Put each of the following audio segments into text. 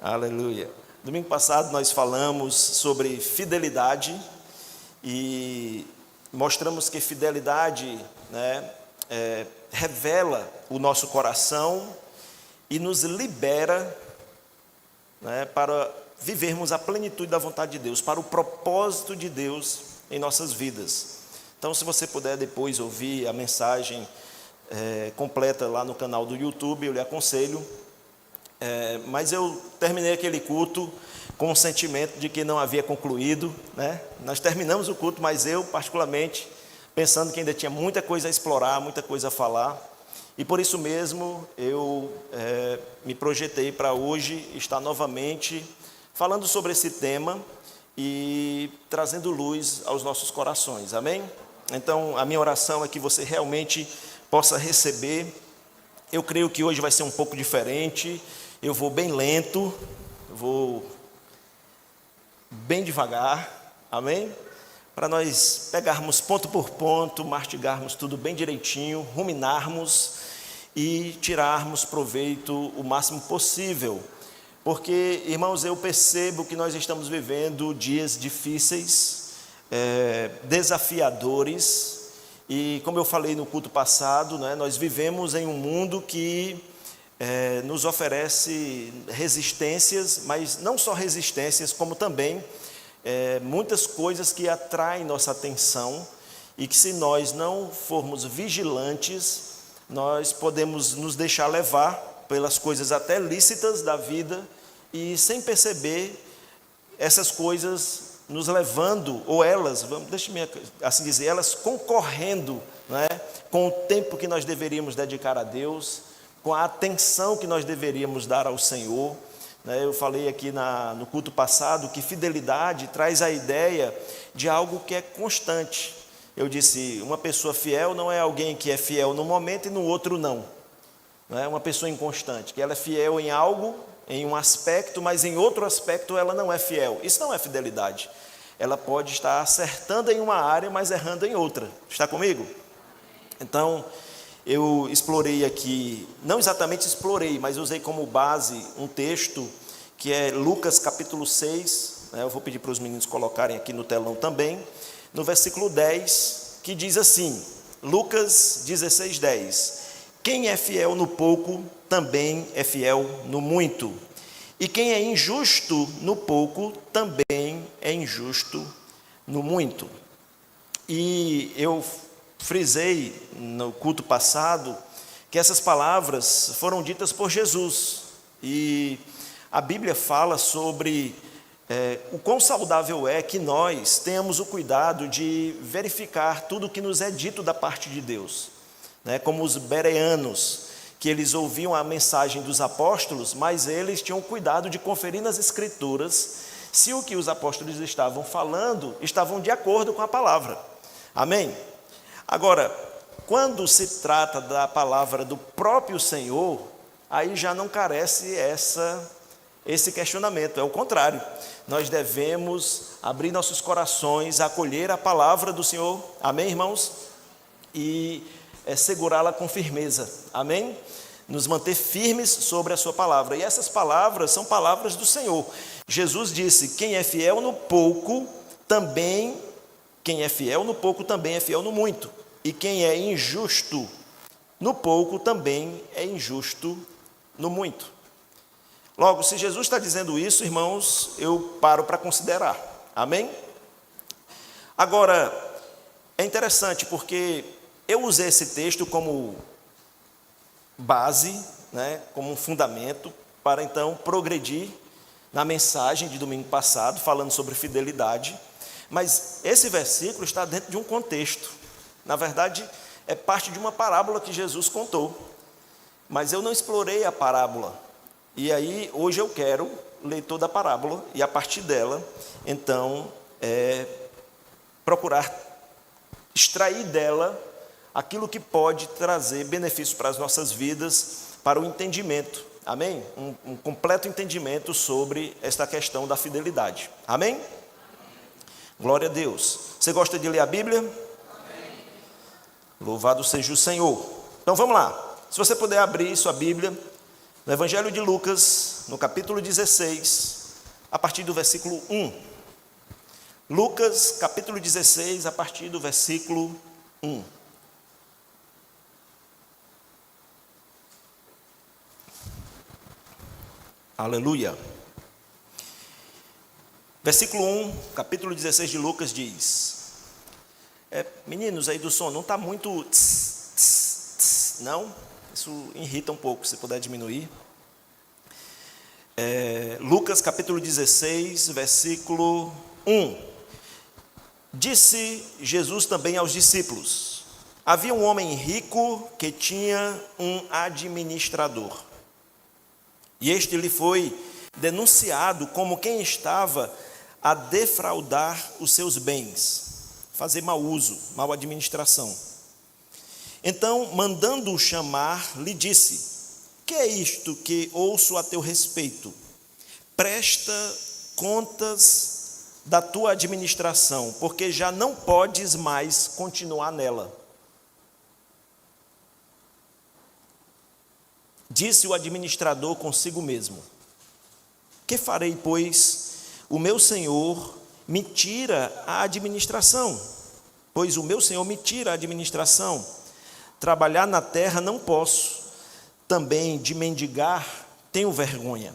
Aleluia. Domingo passado nós falamos sobre fidelidade e mostramos que fidelidade, revela o nosso coração e nos libera, para vivermos a plenitude da vontade de Deus, para o propósito de Deus em nossas vidas. Então, se você puder depois ouvir a mensagem completa lá no canal do YouTube, eu lhe aconselho. Mas eu terminei aquele culto com o sentimento de que não havia concluído, Nós terminamos o culto, mas eu particularmente pensando que ainda tinha muita coisa a explorar, muita coisa a falar, e por isso mesmo eu me projetei para hoje estar novamente falando sobre esse tema e trazendo luz aos nossos corações, amém? Então a minha oração é que você realmente possa receber. Eu creio que hoje vai ser um pouco diferente. Eu vou bem lento, vou bem devagar, amém? Para nós pegarmos ponto por ponto, mastigarmos tudo bem direitinho, ruminarmos e tirarmos proveito o máximo possível. Porque, irmãos, eu percebo que nós estamos vivendo dias difíceis, desafiadores, e como eu falei no culto passado, nós vivemos em um mundo que nos oferece resistências, mas não só resistências, como também muitas coisas que atraem nossa atenção e que, se nós não formos vigilantes, nós podemos nos deixar levar pelas coisas até lícitas da vida e, sem perceber, essas coisas nos levando, ou elas, deixe-me assim dizer, elas concorrendo, com o tempo que nós deveríamos dedicar a Deus, com a atenção que nós deveríamos dar ao Senhor. Eu falei aqui no culto passado que fidelidade traz a ideia de algo que é constante. Eu disse, uma pessoa fiel não é alguém que é fiel no momento e no outro não. Não é uma pessoa inconstante, que ela é fiel em algo, em um aspecto, mas em outro aspecto ela não é fiel. Isso não é fidelidade. Ela pode estar acertando em uma área, mas errando em outra. Está comigo? Então, eu explorei aqui, não exatamente explorei, mas usei como base um texto que é Lucas capítulo 6, eu vou pedir para os meninos colocarem aqui no telão também, no versículo 10, que diz assim, Lucas 16, 10, quem é fiel no pouco, também é fiel no muito, e quem é injusto no pouco, também é injusto no muito. E eu frisei no culto passado que essas palavras foram ditas por Jesus, e a Bíblia fala sobre o quão saudável é que nós tenhamos o cuidado de verificar tudo o que nos é dito da parte de Deus, como os bereanos, que eles ouviam a mensagem dos apóstolos, mas eles tinham o cuidado de conferir nas Escrituras se o que os apóstolos estavam falando estavam de acordo com a palavra, amém? Agora, quando se trata da palavra do próprio Senhor, aí já não carece esse questionamento, é o contrário. Nós devemos abrir nossos corações, acolher a palavra do Senhor, amém, irmãos? E segurá-la com firmeza, amém? Nos manter firmes sobre a sua palavra. E essas palavras são palavras do Senhor. Jesus disse, quem é fiel no pouco, também é fiel no muito. E quem é injusto no pouco, também é injusto no muito. Logo, se Jesus está dizendo isso, irmãos, eu paro para considerar. Amém? Agora, é interessante porque eu usei esse texto como base, como um fundamento, para então progredir na mensagem de domingo passado, falando sobre fidelidade. Mas esse versículo está dentro de um contexto. Na verdade, é parte de uma parábola que Jesus contou. Mas eu não explorei a parábola. E aí, hoje eu quero ler toda a parábola e, a partir dela, então, procurar extrair dela aquilo que pode trazer benefício para as nossas vidas, para o entendimento. Amém? Um completo entendimento sobre esta questão da fidelidade. Amém? Glória a Deus. Você gosta de ler a Bíblia? Louvado seja o Senhor. Então vamos lá. Se você puder abrir sua Bíblia No Evangelho de Lucas, no capítulo 16, a partir do versículo 1. Lucas, capítulo 16, a partir do versículo 1. Aleluia. Versículo 1, capítulo 16 de Lucas diz: meninos aí do som, não está muito não? Isso irrita um pouco, se puder diminuir. Lucas capítulo 16, versículo 1. Disse Jesus também aos discípulos: havia um homem rico que tinha um administrador. E este lhe foi denunciado como quem estava a defraudar os seus bens, fazer mau uso, mal administração. Então, mandando-o chamar, lhe disse: que é isto que ouço a teu respeito? Presta contas da tua administração, porque já não podes mais continuar nela. Disse o administrador consigo mesmo: que farei, pois o meu senhor me tira a administração? Pois o meu senhor me tira a administração. Trabalhar na terra não posso, também de mendigar tenho vergonha.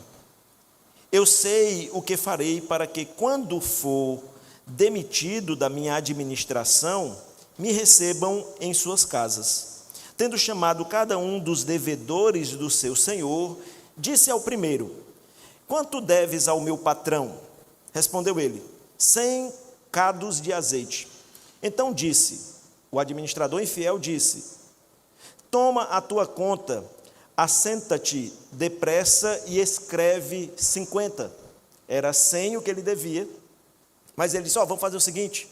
Eu sei o que farei para que, quando for demitido da minha administração, me recebam em suas casas. Tendo chamado cada um dos devedores do seu senhor, disse ao primeiro: quanto deves ao meu patrão? Respondeu ele: 100 cados de azeite. Então o administrador infiel disse: toma a tua conta, assenta-te depressa e escreve 50. Era 100 o que ele devia, mas ele disse: vamos fazer o seguinte,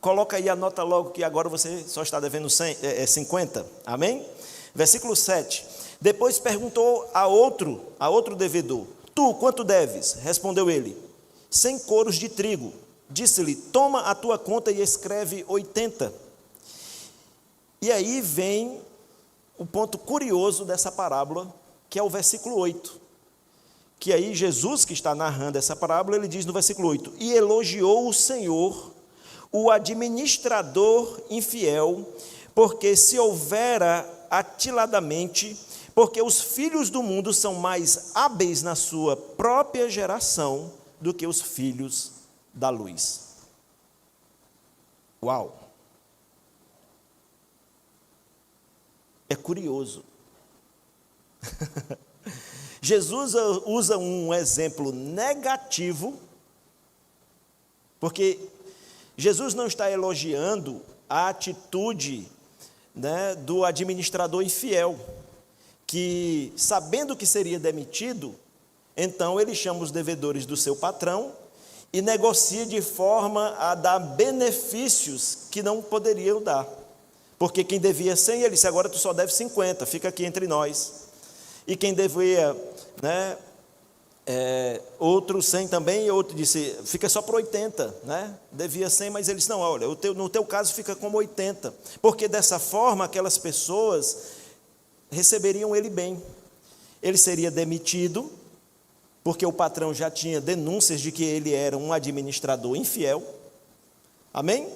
coloca aí, anota logo que agora você só está devendo 50. Amém? Versículo 7. Depois perguntou a outro devedor: tu, quanto deves? Respondeu ele: 100 coros de trigo. Disse-lhe: toma a tua conta e escreve 80. E aí vem o ponto curioso dessa parábola, que é o versículo 8. Que aí Jesus, que está narrando essa parábola, ele diz no versículo 8: e elogiou o Senhor, o administrador infiel, porque se houvera atiladamente, porque os filhos do mundo são mais hábeis na sua própria geração do que os filhos da luz. Uau! É curioso. Jesus usa um exemplo negativo, porque Jesus não está elogiando a atitude, do administrador infiel, que, sabendo que seria demitido, então ele chama os devedores do seu patrão e negocia de forma a dar benefícios que não poderiam dar. Porque quem devia 100, ele disse: agora tu só deve 50, fica aqui entre nós. E quem devia, outro 100 também, e outro disse: fica só por 80, devia 100, mas ele disse: não, olha, no teu caso fica como 80, porque dessa forma aquelas pessoas receberiam ele bem. Ele seria demitido, porque o patrão já tinha denúncias de que ele era um administrador infiel, amém?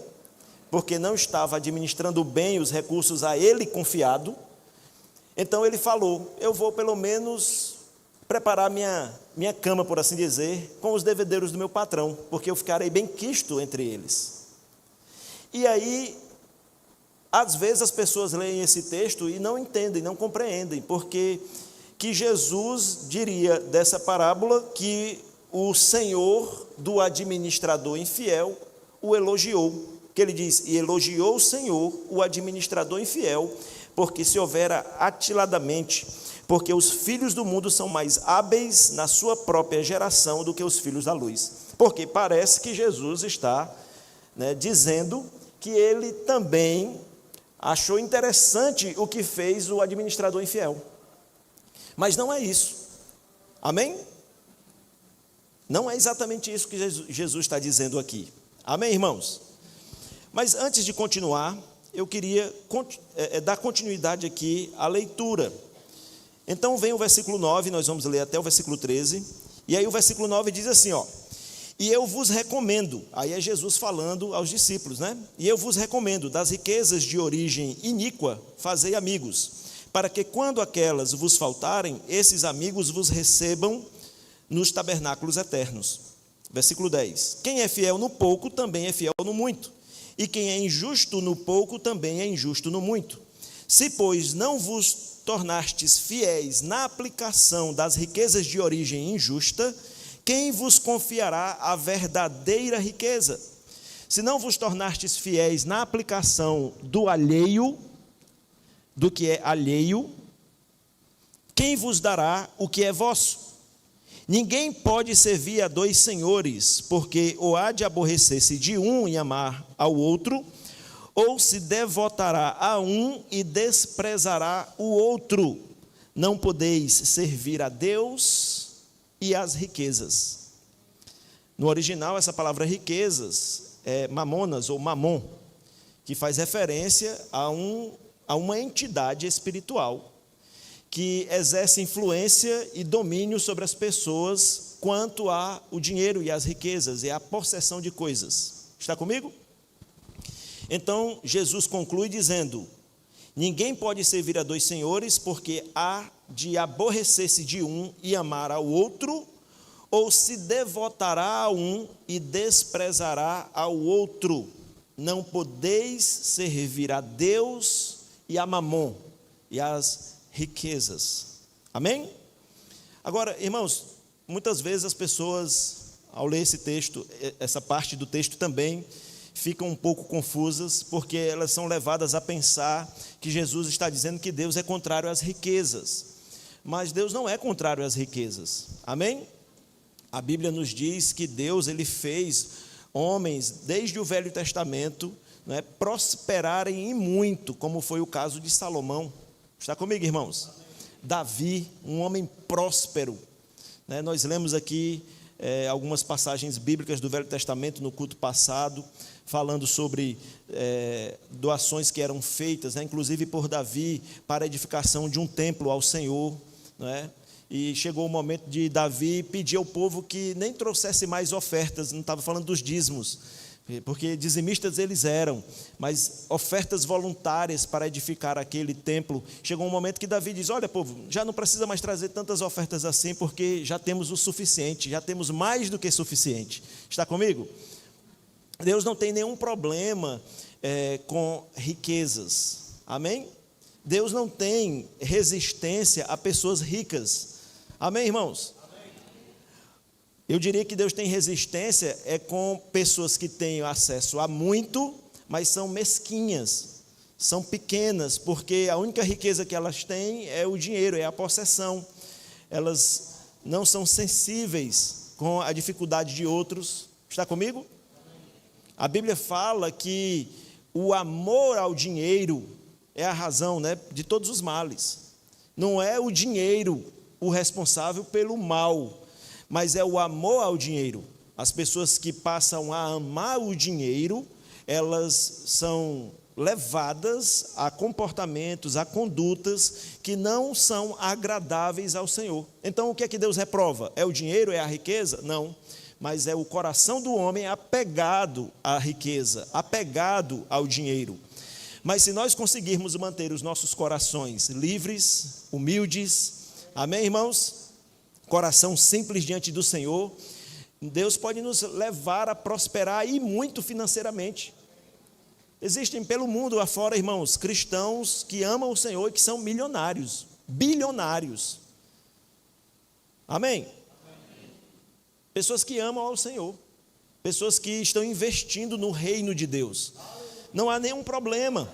Porque não estava administrando bem os recursos a ele confiado. Então ele falou: eu vou pelo menos preparar minha cama, por assim dizer, com os devedores do meu patrão, porque eu ficarei bem quisto entre eles. E aí, às vezes as pessoas leem esse texto e não entendem, não compreendem, porque que Jesus diria dessa parábola que o Senhor do administrador infiel o elogiou. Que ele diz: e elogiou o Senhor, o administrador infiel, porque se houvera atiladamente, porque os filhos do mundo são mais hábeis na sua própria geração do que os filhos da luz. Porque parece que Jesus está dizendo que ele também achou interessante o que fez o administrador infiel. Mas não é isso. Amém? Não é exatamente isso que Jesus está dizendo aqui. Amém, irmãos? Mas antes de continuar, eu queria dar continuidade aqui à leitura. Então vem o versículo 9, nós vamos ler até o versículo 13, e aí o versículo 9 diz assim, ó: e eu vos recomendo, aí é Jesus falando aos discípulos, né? E eu vos recomendo, das riquezas de origem iníqua, fazei amigos, para que quando aquelas vos faltarem, esses amigos vos recebam nos tabernáculos eternos. Versículo 10: quem é fiel no pouco, também é fiel no muito, e quem é injusto no pouco, também é injusto no muito. Se, pois, não vos tornastes fiéis na aplicação das riquezas de origem injusta, quem vos confiará a verdadeira riqueza? Se não vos tornastes fiéis na aplicação do alheio, do que é alheio, quem vos dará o que é vosso? Ninguém pode servir a dois senhores, porque ou há de aborrecer-se de um e amar ao outro, ou se devotará a um e desprezará o outro. Não podeis servir a Deus e às riquezas. No original, essa palavra riquezas é mamonas ou mamon, que faz referência a uma entidade espiritual que exerce influência e domínio sobre as pessoas quanto a o dinheiro e as riquezas, e a possessão de coisas. Está comigo? Então, Jesus conclui dizendo: ninguém pode servir a dois senhores, porque há de aborrecer-se de um e amar ao outro, ou se devotará a um e desprezará ao outro. Não podeis servir a Deus e a mamon, e às riquezas. Amém? Agora, irmãos, muitas vezes as pessoas, ao ler esse texto, essa parte do texto também, ficam um pouco confusas, porque elas são levadas a pensar que Jesus está dizendo que Deus é contrário às riquezas. Mas Deus não é contrário às riquezas. Amém? A Bíblia nos diz que Deus, ele fez homens, desde o Velho Testamento, prosperarem em muito, como foi o caso de Salomão. Está comigo, irmãos? Davi, um homem próspero. Nós lemos aqui algumas passagens bíblicas do Velho Testamento no culto passado, falando sobre doações que eram feitas, inclusive por Davi, para a edificação de um templo ao Senhor. E chegou o momento de Davi pedir ao povo que nem trouxesse mais ofertas, não estava falando dos dízimos, porque dizimistas eles eram, mas ofertas voluntárias para edificar aquele templo. Chegou um momento que Davi diz: olha, povo, já não precisa mais trazer tantas ofertas assim, porque já temos o suficiente, já temos mais do que suficiente. Está comigo? Deus não tem nenhum problema com riquezas, amém? Deus não tem resistência a pessoas ricas, amém, irmãos? Eu diria que Deus tem resistência com pessoas que têm acesso a muito, mas são mesquinhas, são pequenas, porque a única riqueza que elas têm é o dinheiro, é a possessão. Elas não são sensíveis com a dificuldade de outros. Está comigo? A Bíblia fala que o amor ao dinheiro é a razão, de todos os males. Não é o dinheiro o responsável pelo mal, mas é o amor ao dinheiro. As pessoas que passam a amar o dinheiro, elas são levadas a comportamentos, a condutas que não são agradáveis ao Senhor. Então, o que é que Deus reprova? É o dinheiro, é a riqueza? Não, mas é o coração do homem apegado à riqueza, apegado ao dinheiro. Mas se nós conseguirmos manter os nossos corações livres, humildes, amém, irmãos? Coração simples diante do Senhor, Deus pode nos levar a prosperar e muito financeiramente. Existem pelo mundo afora, irmãos, cristãos que amam o Senhor e que são milionários, bilionários. Amém? Pessoas que amam ao Senhor, pessoas que estão investindo no reino de Deus. Não há nenhum problema,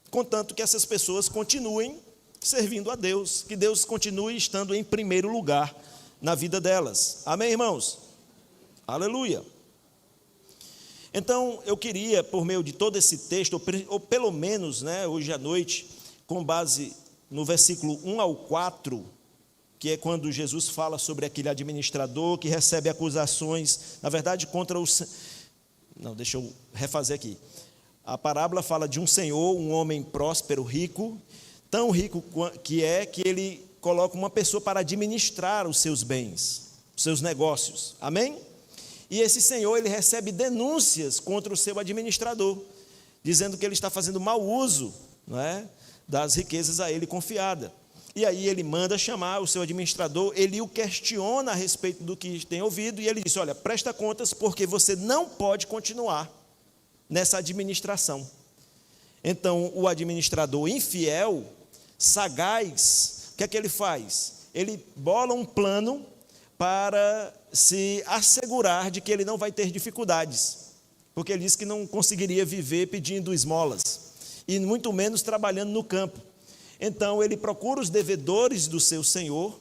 contanto que essas pessoas continuem servindo a Deus, que Deus continue estando em primeiro lugar na vida delas. Amém, irmãos? Aleluia. Então, eu queria, por meio de todo esse texto, ou pelo menos, hoje à noite, com base no versículo 1 ao 4, que é quando Jesus fala sobre aquele administrador que recebe acusações, na verdade, contra os... Não, deixa eu refazer aqui. A parábola fala de um senhor, um homem próspero, rico, tão rico que ele coloca uma pessoa para administrar os seus bens, os seus negócios. Amém? E esse senhor, ele recebe denúncias contra o seu administrador, dizendo que ele está fazendo mau uso, não é, das riquezas a ele confiada. E aí ele manda chamar o seu administrador, ele o questiona a respeito do que tem ouvido, e ele diz: olha, presta contas, porque você não pode continuar nessa administração. Então, o administrador infiel, sagaz, o que é que ele faz? Ele bola um plano para se assegurar de que ele não vai ter dificuldades, porque ele disse que não conseguiria viver pedindo esmolas, e muito menos trabalhando no campo. Então ele procura os devedores do seu senhor,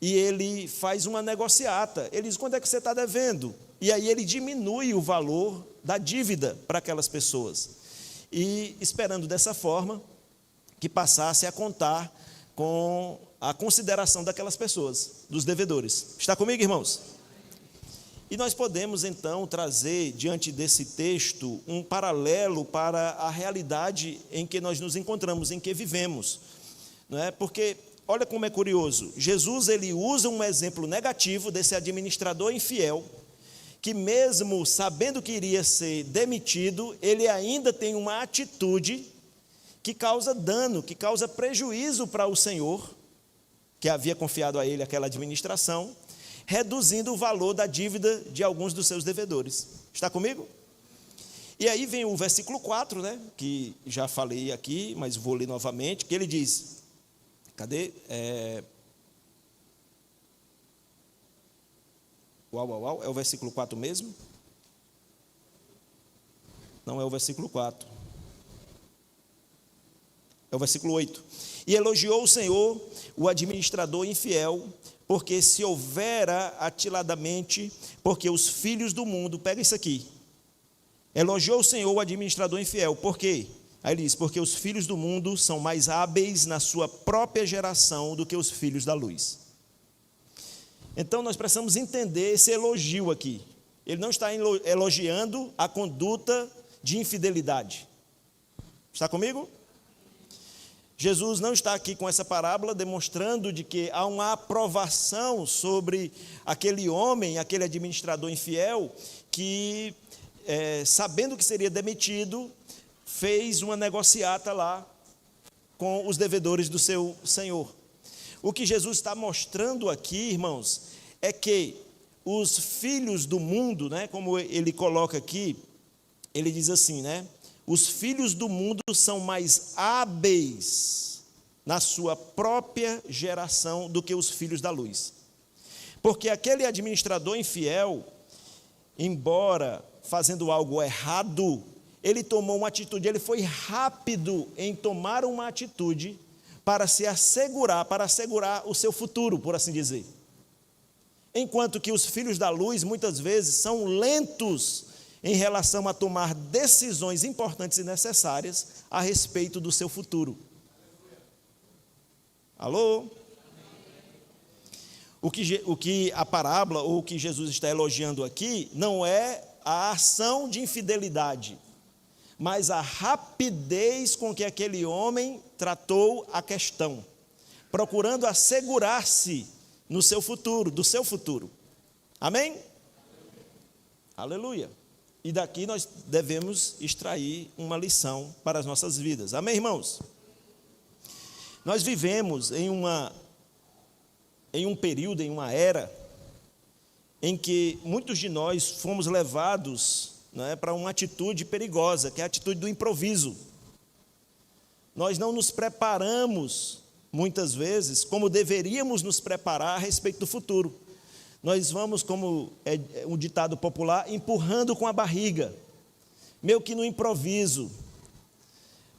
e ele faz uma negociata. Ele diz: quanto é que você está devendo? E aí ele diminui o valor da dívida para aquelas pessoas, e esperando dessa forma que passasse a contar com a consideração daquelas pessoas, dos devedores. Está comigo, irmãos? E nós podemos então trazer diante desse texto um paralelo para a realidade em que nós nos encontramos, em que vivemos, não é? Porque olha como é curioso, Jesus, ele usa um exemplo negativo desse administrador infiel, que mesmo sabendo que iria ser demitido, ele ainda tem uma atitude que causa dano, que causa prejuízo para o Senhor, que havia confiado a ele aquela administração, reduzindo o valor da dívida de alguns dos seus devedores. Está comigo? E aí vem o versículo 4, né, que já falei aqui, mas vou ler novamente, que ele diz, cadê? É o versículo 4 mesmo? Não é o versículo 4. É o versículo 8. E elogiou o Senhor o administrador infiel, porque se houvera atiladamente, porque os filhos do mundo, pega isso aqui, elogiou o Senhor o administrador infiel, por quê? Aí ele diz: porque os filhos do mundo são mais hábeis na sua própria geração do que os filhos da luz. Então nós precisamos entender esse elogio aqui. Ele não está elogiando a conduta de infidelidade. Está comigo? Jesus não está aqui com essa parábola demonstrando de que há uma aprovação sobre aquele homem, aquele administrador infiel, que, sabendo que seria demitido, fez uma negociata lá com os devedores do seu senhor. O que Jesus está mostrando aqui, irmãos, é que os filhos do mundo, né, como ele coloca aqui, ele diz assim, né? Os filhos do mundo são mais hábeis na sua própria geração do que os filhos da luz. Porque aquele administrador infiel, embora fazendo algo errado, ele tomou uma atitude, ele foi rápido em tomar uma atitude para se assegurar, para assegurar o seu futuro, por assim dizer. Enquanto que os filhos da luz, muitas vezes, são lentos em relação a tomar decisões importantes e necessárias a respeito do seu futuro. Alô? O que a parábola, ou o que Jesus está elogiando aqui, não é a ação de infidelidade, mas a rapidez com que aquele homem tratou a questão, procurando assegurar-se no seu futuro, do seu futuro. Amém? Aleluia. E daqui nós devemos extrair uma lição para as nossas vidas. Amém, irmãos? Nós vivemos em um período, em uma era, em que muitos de nós fomos levados, né, para uma atitude perigosa, que é a atitude do improviso. Nós não nos preparamos, muitas vezes, como deveríamos nos preparar a respeito do futuro. Nós vamos, como é um ditado popular, empurrando com a barriga, meio que no improviso,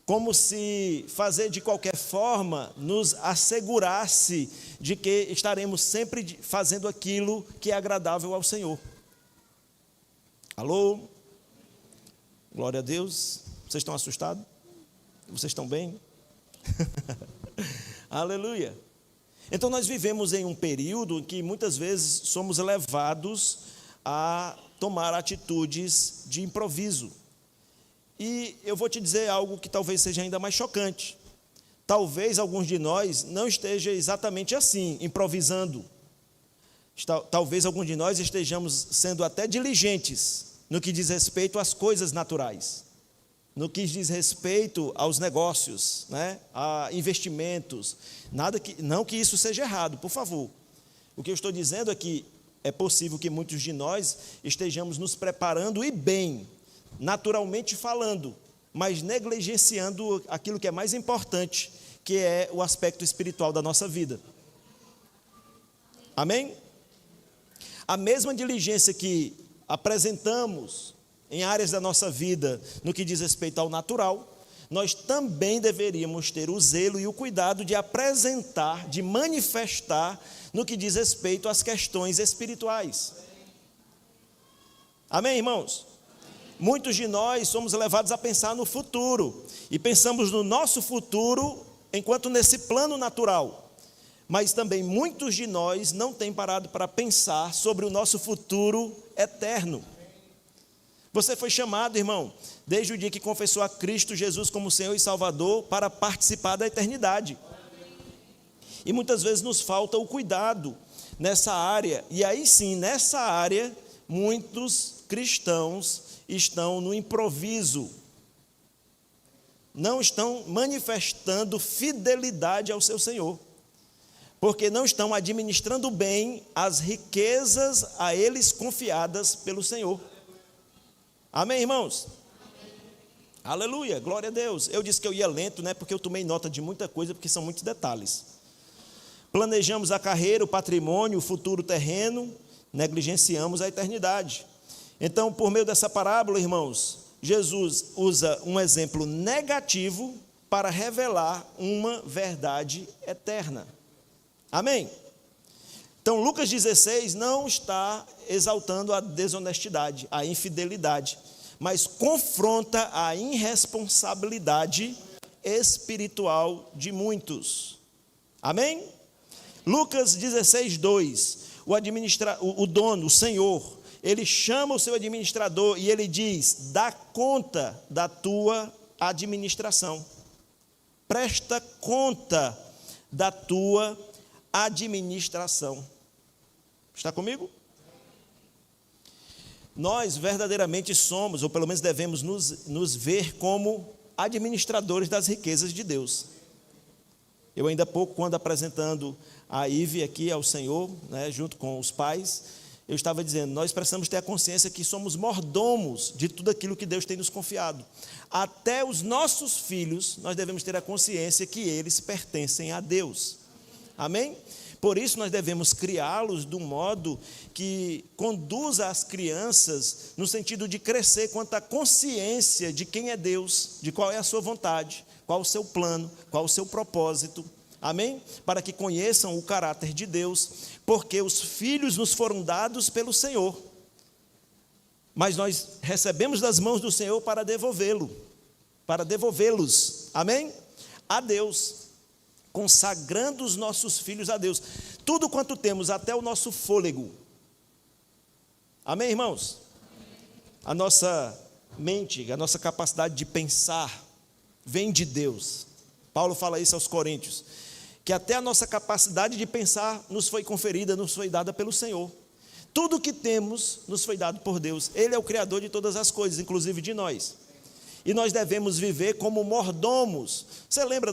como se fazer de qualquer forma nos assegurasse de que estaremos sempre fazendo aquilo que é agradável ao Senhor. Alô? Glória a Deus. Vocês estão assustados? Vocês estão bem? Aleluia. Então nós vivemos em um período em que muitas vezes somos levados a tomar atitudes de improviso. E eu vou te dizer algo que talvez seja ainda mais chocante. Talvez alguns de nós não esteja exatamente assim, improvisando. Talvez alguns de nós estejamos sendo até diligentes no que diz respeito às coisas naturais, no que diz respeito aos negócios, né? A investimentos. Não que isso seja errado, por favor. O que eu estou dizendo é que é possível que muitos de nós estejamos nos preparando e bem, naturalmente falando, mas negligenciando aquilo que é mais importante, que é o aspecto espiritual da nossa vida. Amém? A mesma diligência que apresentamos em áreas da nossa vida, no que diz respeito ao natural, nós também deveríamos ter o zelo e o cuidado de apresentar, de manifestar, no que diz respeito às questões espirituais. Amém, irmãos? Muitos de nós somos levados a pensar no futuro, e pensamos no nosso futuro enquanto nesse plano natural, mas também muitos de nós não têm parado para pensar sobre o nosso futuro eterno. Você foi chamado, irmão, desde o dia que confessou a Cristo Jesus como Senhor e Salvador, para participar da eternidade. E muitas vezes nos falta o cuidado nessa área, e aí sim, nessa área, muitos cristãos estão no improviso, não estão manifestando fidelidade ao seu Senhor, porque não estão administrando bem as riquezas a eles confiadas pelo Senhor. Amém, irmãos? Amém. Aleluia, glória a Deus. Eu disse que eu ia lento, né, porque eu tomei nota de muita coisa, porque são muitos detalhes. Planejamos a carreira, o patrimônio, o futuro terreno, negligenciamos a eternidade. Então, por meio dessa parábola, irmãos, Jesus usa um exemplo negativo para revelar uma verdade eterna. Amém? Então, Lucas 16 não está exaltando a desonestidade, a infidelidade, mas confronta a irresponsabilidade espiritual de muitos. Amém? Lucas 16, 2, o dono, o Senhor, ele chama o seu administrador e ele diz: dá conta da tua administração, presta conta da tua administração. Está comigo? Nós verdadeiramente somos, ou pelo menos devemos nos ver como administradores das riquezas de Deus. Eu ainda há pouco, quando apresentando a Ive aqui ao Senhor, né, junto com os pais, eu estava dizendo, nós precisamos ter a consciência que somos mordomos de tudo aquilo que Deus tem nos confiado. Até os nossos filhos, nós devemos ter a consciência que eles pertencem a Deus. Amém? Por isso nós devemos criá-los de um modo que conduza as crianças no sentido de crescer quanto à consciência de quem é Deus, de qual é a sua vontade, qual o seu plano, qual o seu propósito. Amém? Para que conheçam o caráter de Deus, porque os filhos nos foram dados pelo Senhor, mas nós recebemos das mãos do Senhor para devolvê-los, amém? A Deus, consagrando os nossos filhos a Deus, tudo quanto temos, até o nosso fôlego, amém, irmãos? A nossa mente, a nossa capacidade de pensar, vem de Deus. Paulo fala isso aos Coríntios, que até a nossa capacidade de pensar nos foi conferida, nos foi dada pelo Senhor. Tudo o que temos nos foi dado por Deus. Ele é o Criador de todas as coisas, inclusive de nós. E nós devemos viver como mordomos. Você lembra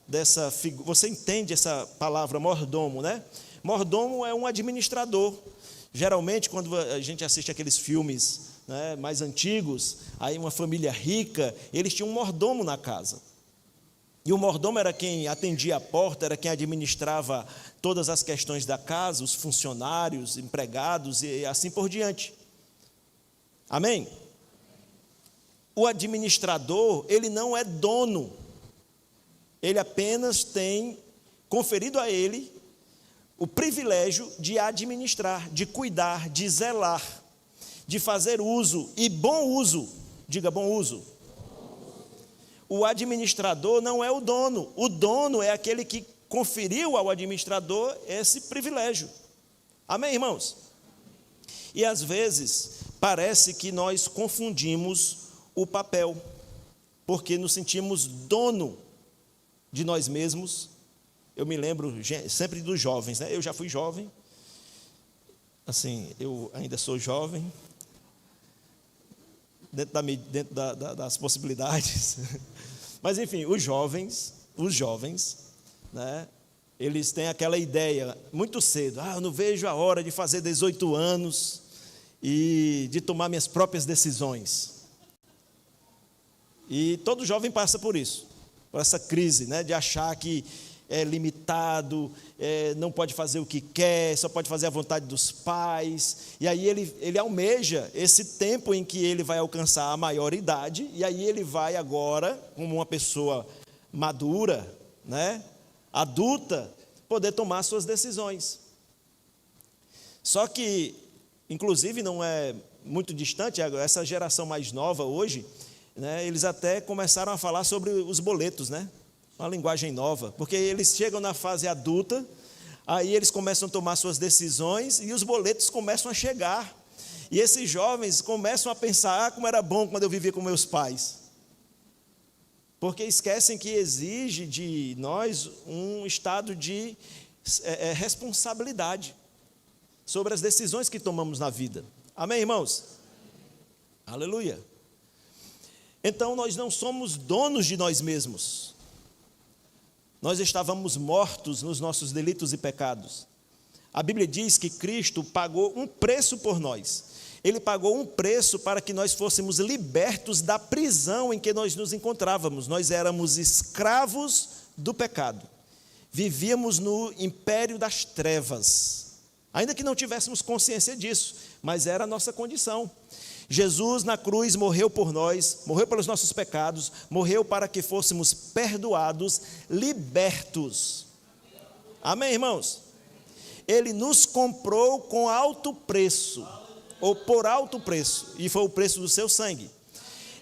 dessa figura? Você entende essa palavra mordomo, né? Mordomo é um administrador. Geralmente, quando a gente assiste aqueles filmes, né, mais antigos, aí uma família rica, eles tinham um mordomo na casa. E o mordomo era quem atendia a porta, era quem administrava todas as questões da casa, os funcionários, empregados e assim por diante. Amém? O administrador, ele não é dono, ele apenas tem conferido a ele o privilégio de administrar, de cuidar, de zelar, de fazer uso, e bom uso, diga bom uso. O administrador não é o dono é aquele que conferiu ao administrador esse privilégio. Amém, irmãos? E às vezes parece que nós confundimos o papel, porque nos sentimos dono de nós mesmos. Eu me lembro sempre dos jovens, né? Eu já fui jovem, assim, eu ainda sou jovem, dentro das possibilidades. Mas, enfim, os jovens, né? Eles têm aquela ideia muito cedo: eu não vejo a hora de fazer 18 anos e de tomar minhas próprias decisões. E todo jovem passa por isso, por essa crise, né, de achar que é limitado, não pode fazer o que quer, só pode fazer a vontade dos pais. E aí ele almeja esse tempo em que ele vai alcançar a maioridade, e aí ele vai agora, como uma pessoa madura, né, adulta, poder tomar suas decisões. Só que, inclusive, não é muito distante, essa geração mais nova hoje, né, eles até começaram a falar sobre os boletos, né? Uma linguagem nova, porque eles chegam na fase adulta, aí eles começam a tomar suas decisões e os boletos começam a chegar. E esses jovens começam a pensar: como era bom quando eu vivia com meus pais. Porque esquecem que exige de nós um estado de responsabilidade sobre as decisões que tomamos na vida. Amém, irmãos? Aleluia. Então, nós não somos donos de nós mesmos. Nós estávamos mortos nos nossos delitos e pecados. A Bíblia diz que Cristo pagou um preço por nós. Ele pagou um preço para que nós fôssemos libertos da prisão em que nós nos encontrávamos. Nós éramos escravos do pecado. Vivíamos no império das trevas. Ainda que não tivéssemos consciência disso, mas era a nossa condição. Jesus na cruz morreu por nós, morreu pelos nossos pecados, morreu para que fôssemos perdoados, libertos. Amém, irmãos? Ele nos comprou com alto preço, ou por alto preço, e foi o preço do seu sangue.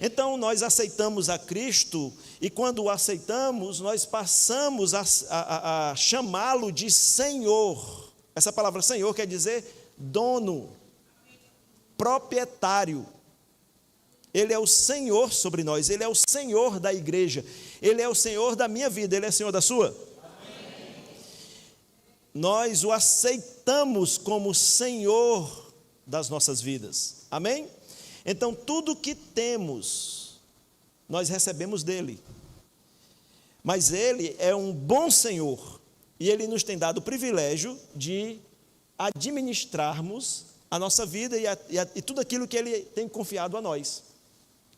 Então nós aceitamos a Cristo, e quando o aceitamos, nós passamos a chamá-lo de Senhor. Essa palavra Senhor quer dizer dono, proprietário. Ele é o Senhor sobre nós, Ele é o Senhor da igreja, Ele é o Senhor da minha vida, Ele é o Senhor da sua? Amém. Nós o aceitamos como Senhor das nossas vidas, amém? Então tudo que temos, nós recebemos dEle, mas Ele é um bom Senhor, e Ele nos tem dado o privilégio de administrarmos a nossa vida e tudo aquilo que Ele tem confiado a nós.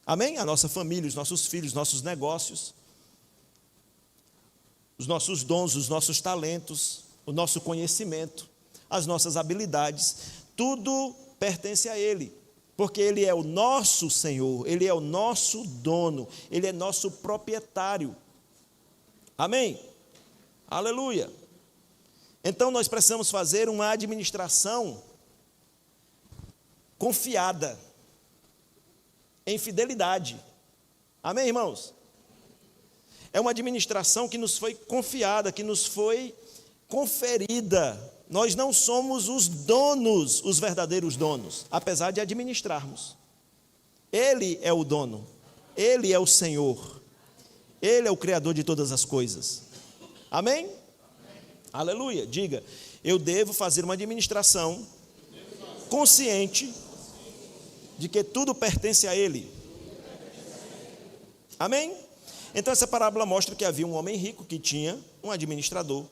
Amém? A nossa família, os nossos filhos, nossos negócios, os nossos dons, os nossos talentos, o nosso conhecimento, as nossas habilidades, tudo pertence a Ele, porque Ele é o nosso Senhor, Ele é o nosso dono, Ele é nosso proprietário. Amém? Aleluia! Então nós precisamos fazer uma administração confiada, em fidelidade. Amém, irmãos? É uma administração que nos foi confiada, que nos foi conferida. Nós não somos os donos, os verdadeiros donos, apesar de administrarmos. Ele é o dono, Ele é o Senhor, Ele é o Criador de todas as coisas. Amém? Amém. Aleluia. Diga: eu devo fazer uma administração consciente de que tudo pertence a Ele. Amém? Então essa parábola mostra que havia um homem rico que tinha um administrador.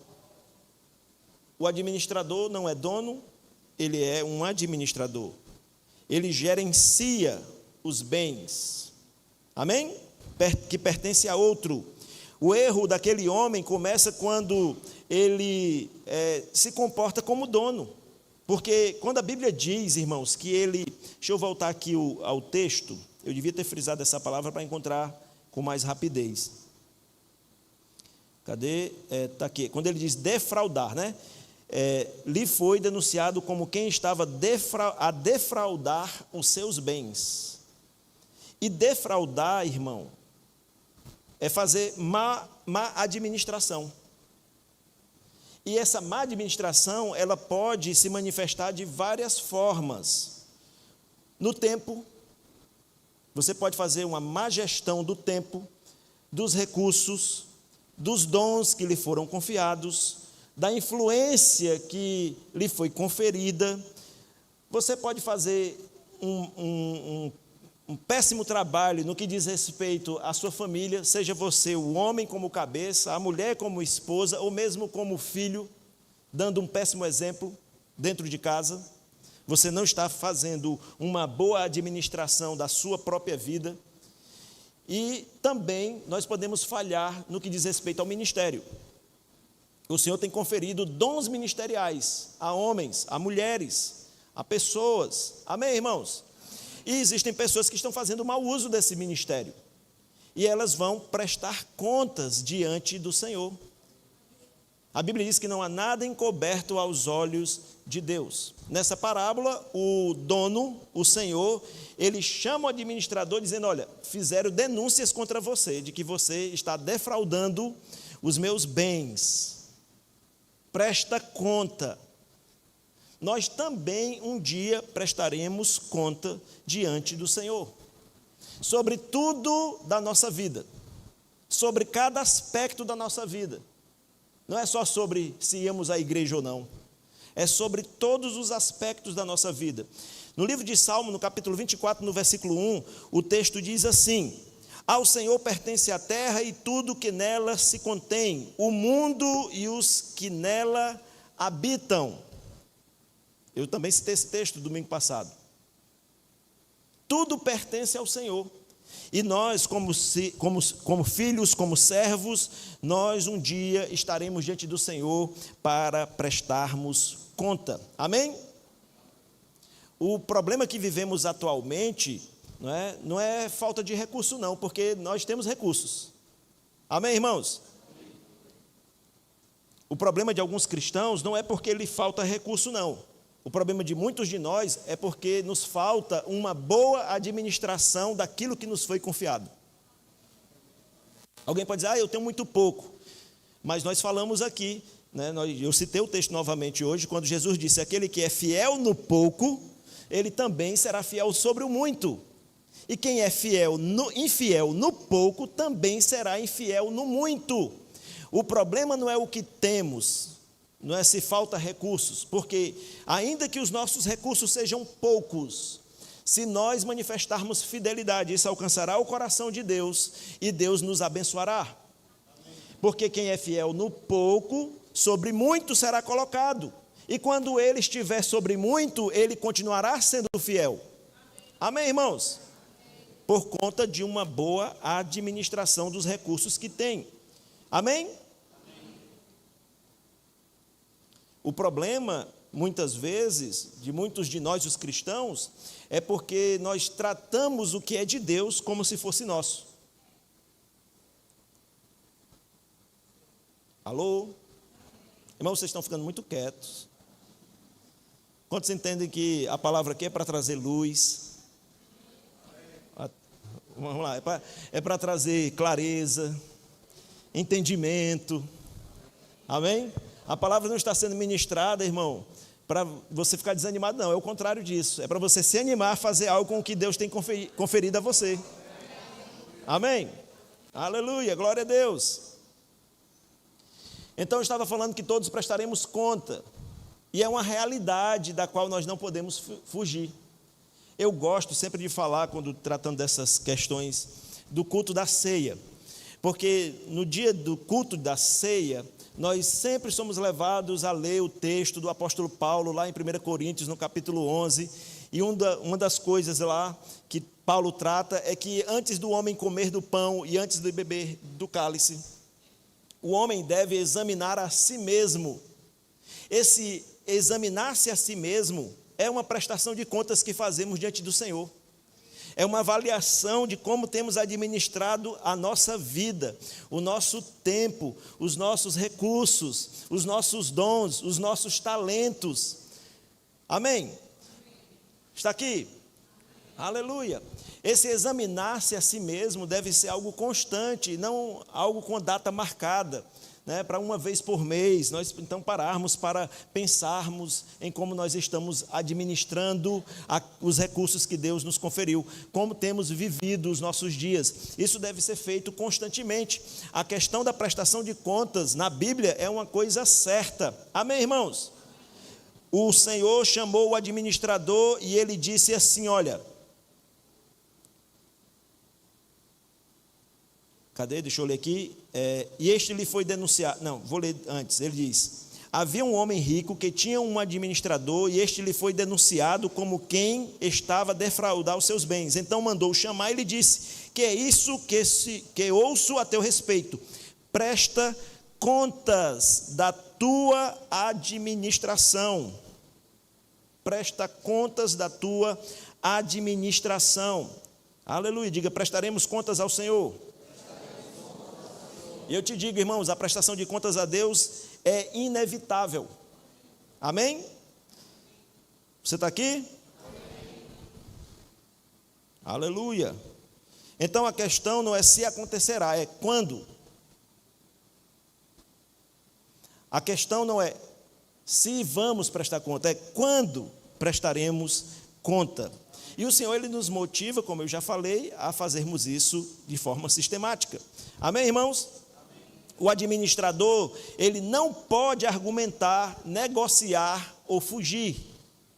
O administrador não é dono, ele é um administrador. Ele gerencia os bens. Amém? Que pertence a outro. O erro daquele homem começa quando ele se comporta como dono. Porque quando a Bíblia diz, irmãos, que ele... Deixa eu voltar aqui ao texto. Eu devia ter frisado essa palavra para encontrar com mais rapidez. Cadê? Está aqui. Quando ele diz defraudar, né? Lhe foi denunciado como quem estava a defraudar os seus bens. E defraudar, irmão, é fazer má administração. E essa má administração, ela pode se manifestar de várias formas. No tempo, você pode fazer uma má gestão do tempo, dos recursos, dos dons que lhe foram confiados, da influência que lhe foi conferida. Você pode fazer um péssimo trabalho no que diz respeito à sua família, seja você o homem como cabeça, a mulher como esposa, ou mesmo como filho, dando um péssimo exemplo dentro de casa. Você não está fazendo uma boa administração da sua própria vida. E também nós podemos falhar no que diz respeito ao ministério. O Senhor tem conferido dons ministeriais a homens, a mulheres, a pessoas. Amém, irmãos? E existem pessoas que estão fazendo mau uso desse ministério. E elas vão prestar contas diante do Senhor. A Bíblia diz que não há nada encoberto aos olhos de Deus. Nessa parábola, o dono, o Senhor, ele chama o administrador dizendo: olha, fizeram denúncias contra você, de que você está defraudando os meus bens. Presta conta. Nós também um dia prestaremos conta diante do Senhor, sobre tudo da nossa vida, sobre cada aspecto da nossa vida. Não é só sobre se íamos à igreja ou não, é sobre todos os aspectos da nossa vida. No livro de Salmo, no capítulo 24, no versículo 1, o texto diz assim: ao Senhor pertence a terra e tudo que nela se contém, o mundo e os que nela habitam. Eu também citei esse texto domingo passado. Tudo pertence ao Senhor. E nós, como filhos, como servos, nós um dia estaremos diante do Senhor para prestarmos conta. Amém? O problema que vivemos atualmente não é falta de recurso não, porque nós temos recursos. Amém, irmãos? O problema de alguns cristãos não é porque lhe falta recurso não. O problema de muitos de nós é porque nos falta uma boa administração daquilo que nos foi confiado. Alguém pode dizer: eu tenho muito pouco. Mas nós falamos aqui, eu citei o texto novamente hoje, quando Jesus disse: aquele que é fiel no pouco, ele também será fiel sobre o muito. E quem é infiel no pouco, também será infiel no muito. O problema não é o que temos, não é se falta recursos, porque ainda que os nossos recursos sejam poucos, se nós manifestarmos fidelidade, isso alcançará o coração de Deus e Deus nos abençoará. Porque quem é fiel no pouco, sobre muito será colocado. E quando ele estiver sobre muito, ele continuará sendo fiel. Amém, irmãos? Por conta de uma boa administração dos recursos que tem. Amém? O problema, muitas vezes, de muitos de nós, os cristãos, é porque nós tratamos o que é de Deus como se fosse nosso. Alô? Irmãos, vocês estão ficando muito quietos. Quantos entendem que a palavra aqui é para trazer luz? Vamos lá, é para trazer clareza, entendimento. Amém? A palavra não está sendo ministrada, irmão, para você ficar desanimado, não. É o contrário disso. É para você se animar a fazer algo com o que Deus tem conferido a você. Amém? Aleluia, glória a Deus. Então eu estava falando que todos prestaremos conta. E é uma realidade da qual nós não podemos fugir. Eu gosto sempre de falar, quando tratando dessas questões, do culto da ceia. Porque no dia do culto da ceia, nós sempre somos levados a ler o texto do apóstolo Paulo, lá em 1 Coríntios, no capítulo 11. E uma das coisas lá que Paulo trata é que antes do homem comer do pão e antes de beber do cálice, o homem deve examinar a si mesmo. Esse examinar-se a si mesmo é uma prestação de contas que fazemos diante do Senhor. É uma avaliação de como temos administrado a nossa vida, o nosso tempo, os nossos recursos, os nossos dons, os nossos talentos. Amém? Está aqui? Aleluia. Esse examinar-se a si mesmo deve ser algo constante, não algo com data marcada. né, para uma vez por mês, nós então pararmos para pensarmos em como nós estamos administrando os recursos que Deus nos conferiu, como temos vivido os nossos dias. Isso deve ser feito constantemente. A questão da prestação de contas na Bíblia é uma coisa certa. Amém, irmãos? O Senhor chamou o administrador e ele disse assim, olha, cadê? Deixa eu ler aqui. E este lhe foi denunciado. Não, vou ler antes. Ele diz: havia um homem rico que tinha um administrador, e este lhe foi denunciado como quem estava a defraudar os seus bens. Então mandou chamar e lhe disse: que é isso que ouço a teu respeito? Presta contas da tua administração. Presta contas da tua administração. Aleluia. Diga: prestaremos contas ao Senhor. E eu te digo, irmãos, a prestação de contas a Deus é inevitável. Amém? Você está aqui? Amém. Aleluia. Então a questão não é se acontecerá, é quando. A questão não é se vamos prestar conta, é quando prestaremos conta. E o Senhor, Ele nos motiva, como eu já falei, a fazermos isso de forma sistemática. Amém, irmãos? O administrador, ele não pode argumentar, negociar ou fugir.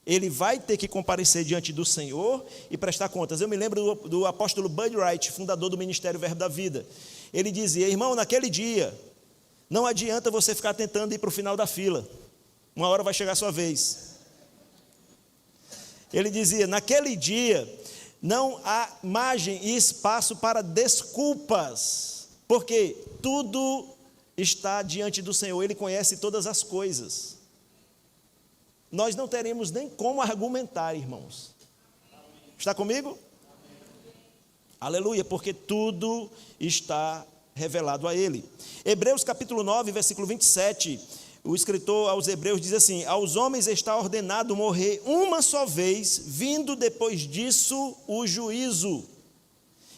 Ele vai ter que comparecer diante do Senhor e prestar contas. Eu me lembro do apóstolo Bud Wright, fundador do Ministério Verbo da Vida. Ele dizia: irmão, naquele dia, não adianta você ficar tentando ir para o final da fila. Uma hora vai chegar a sua vez. Ele dizia: naquele dia, não há margem e espaço para desculpas. Porque tudo está diante do Senhor, Ele conhece todas as coisas. Nós não teremos nem como argumentar, irmãos. Está comigo? Aleluia, porque tudo está revelado a Ele. Hebreus capítulo 9, versículo 27, o escritor aos Hebreus diz assim: aos homens está ordenado morrer uma só vez, vindo depois disso o juízo.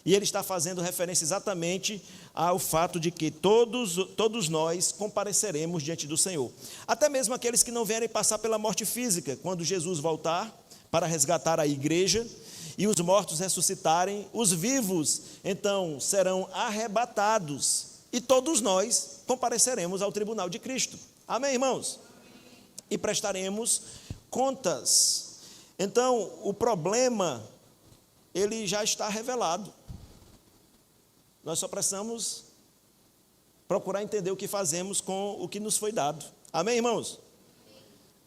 E ele está fazendo referência exatamente ao fato de que todos nós compareceremos diante do Senhor. Até mesmo aqueles que não vierem passar pela morte física, quando Jesus voltar para resgatar a igreja e os mortos ressuscitarem, os vivos então serão arrebatados e todos nós compareceremos ao tribunal de Cristo. Amém, irmãos? E prestaremos contas. Então, o problema, ele já está revelado. Nós só precisamos procurar entender o que fazemos com o que nos foi dado. Amém, irmãos?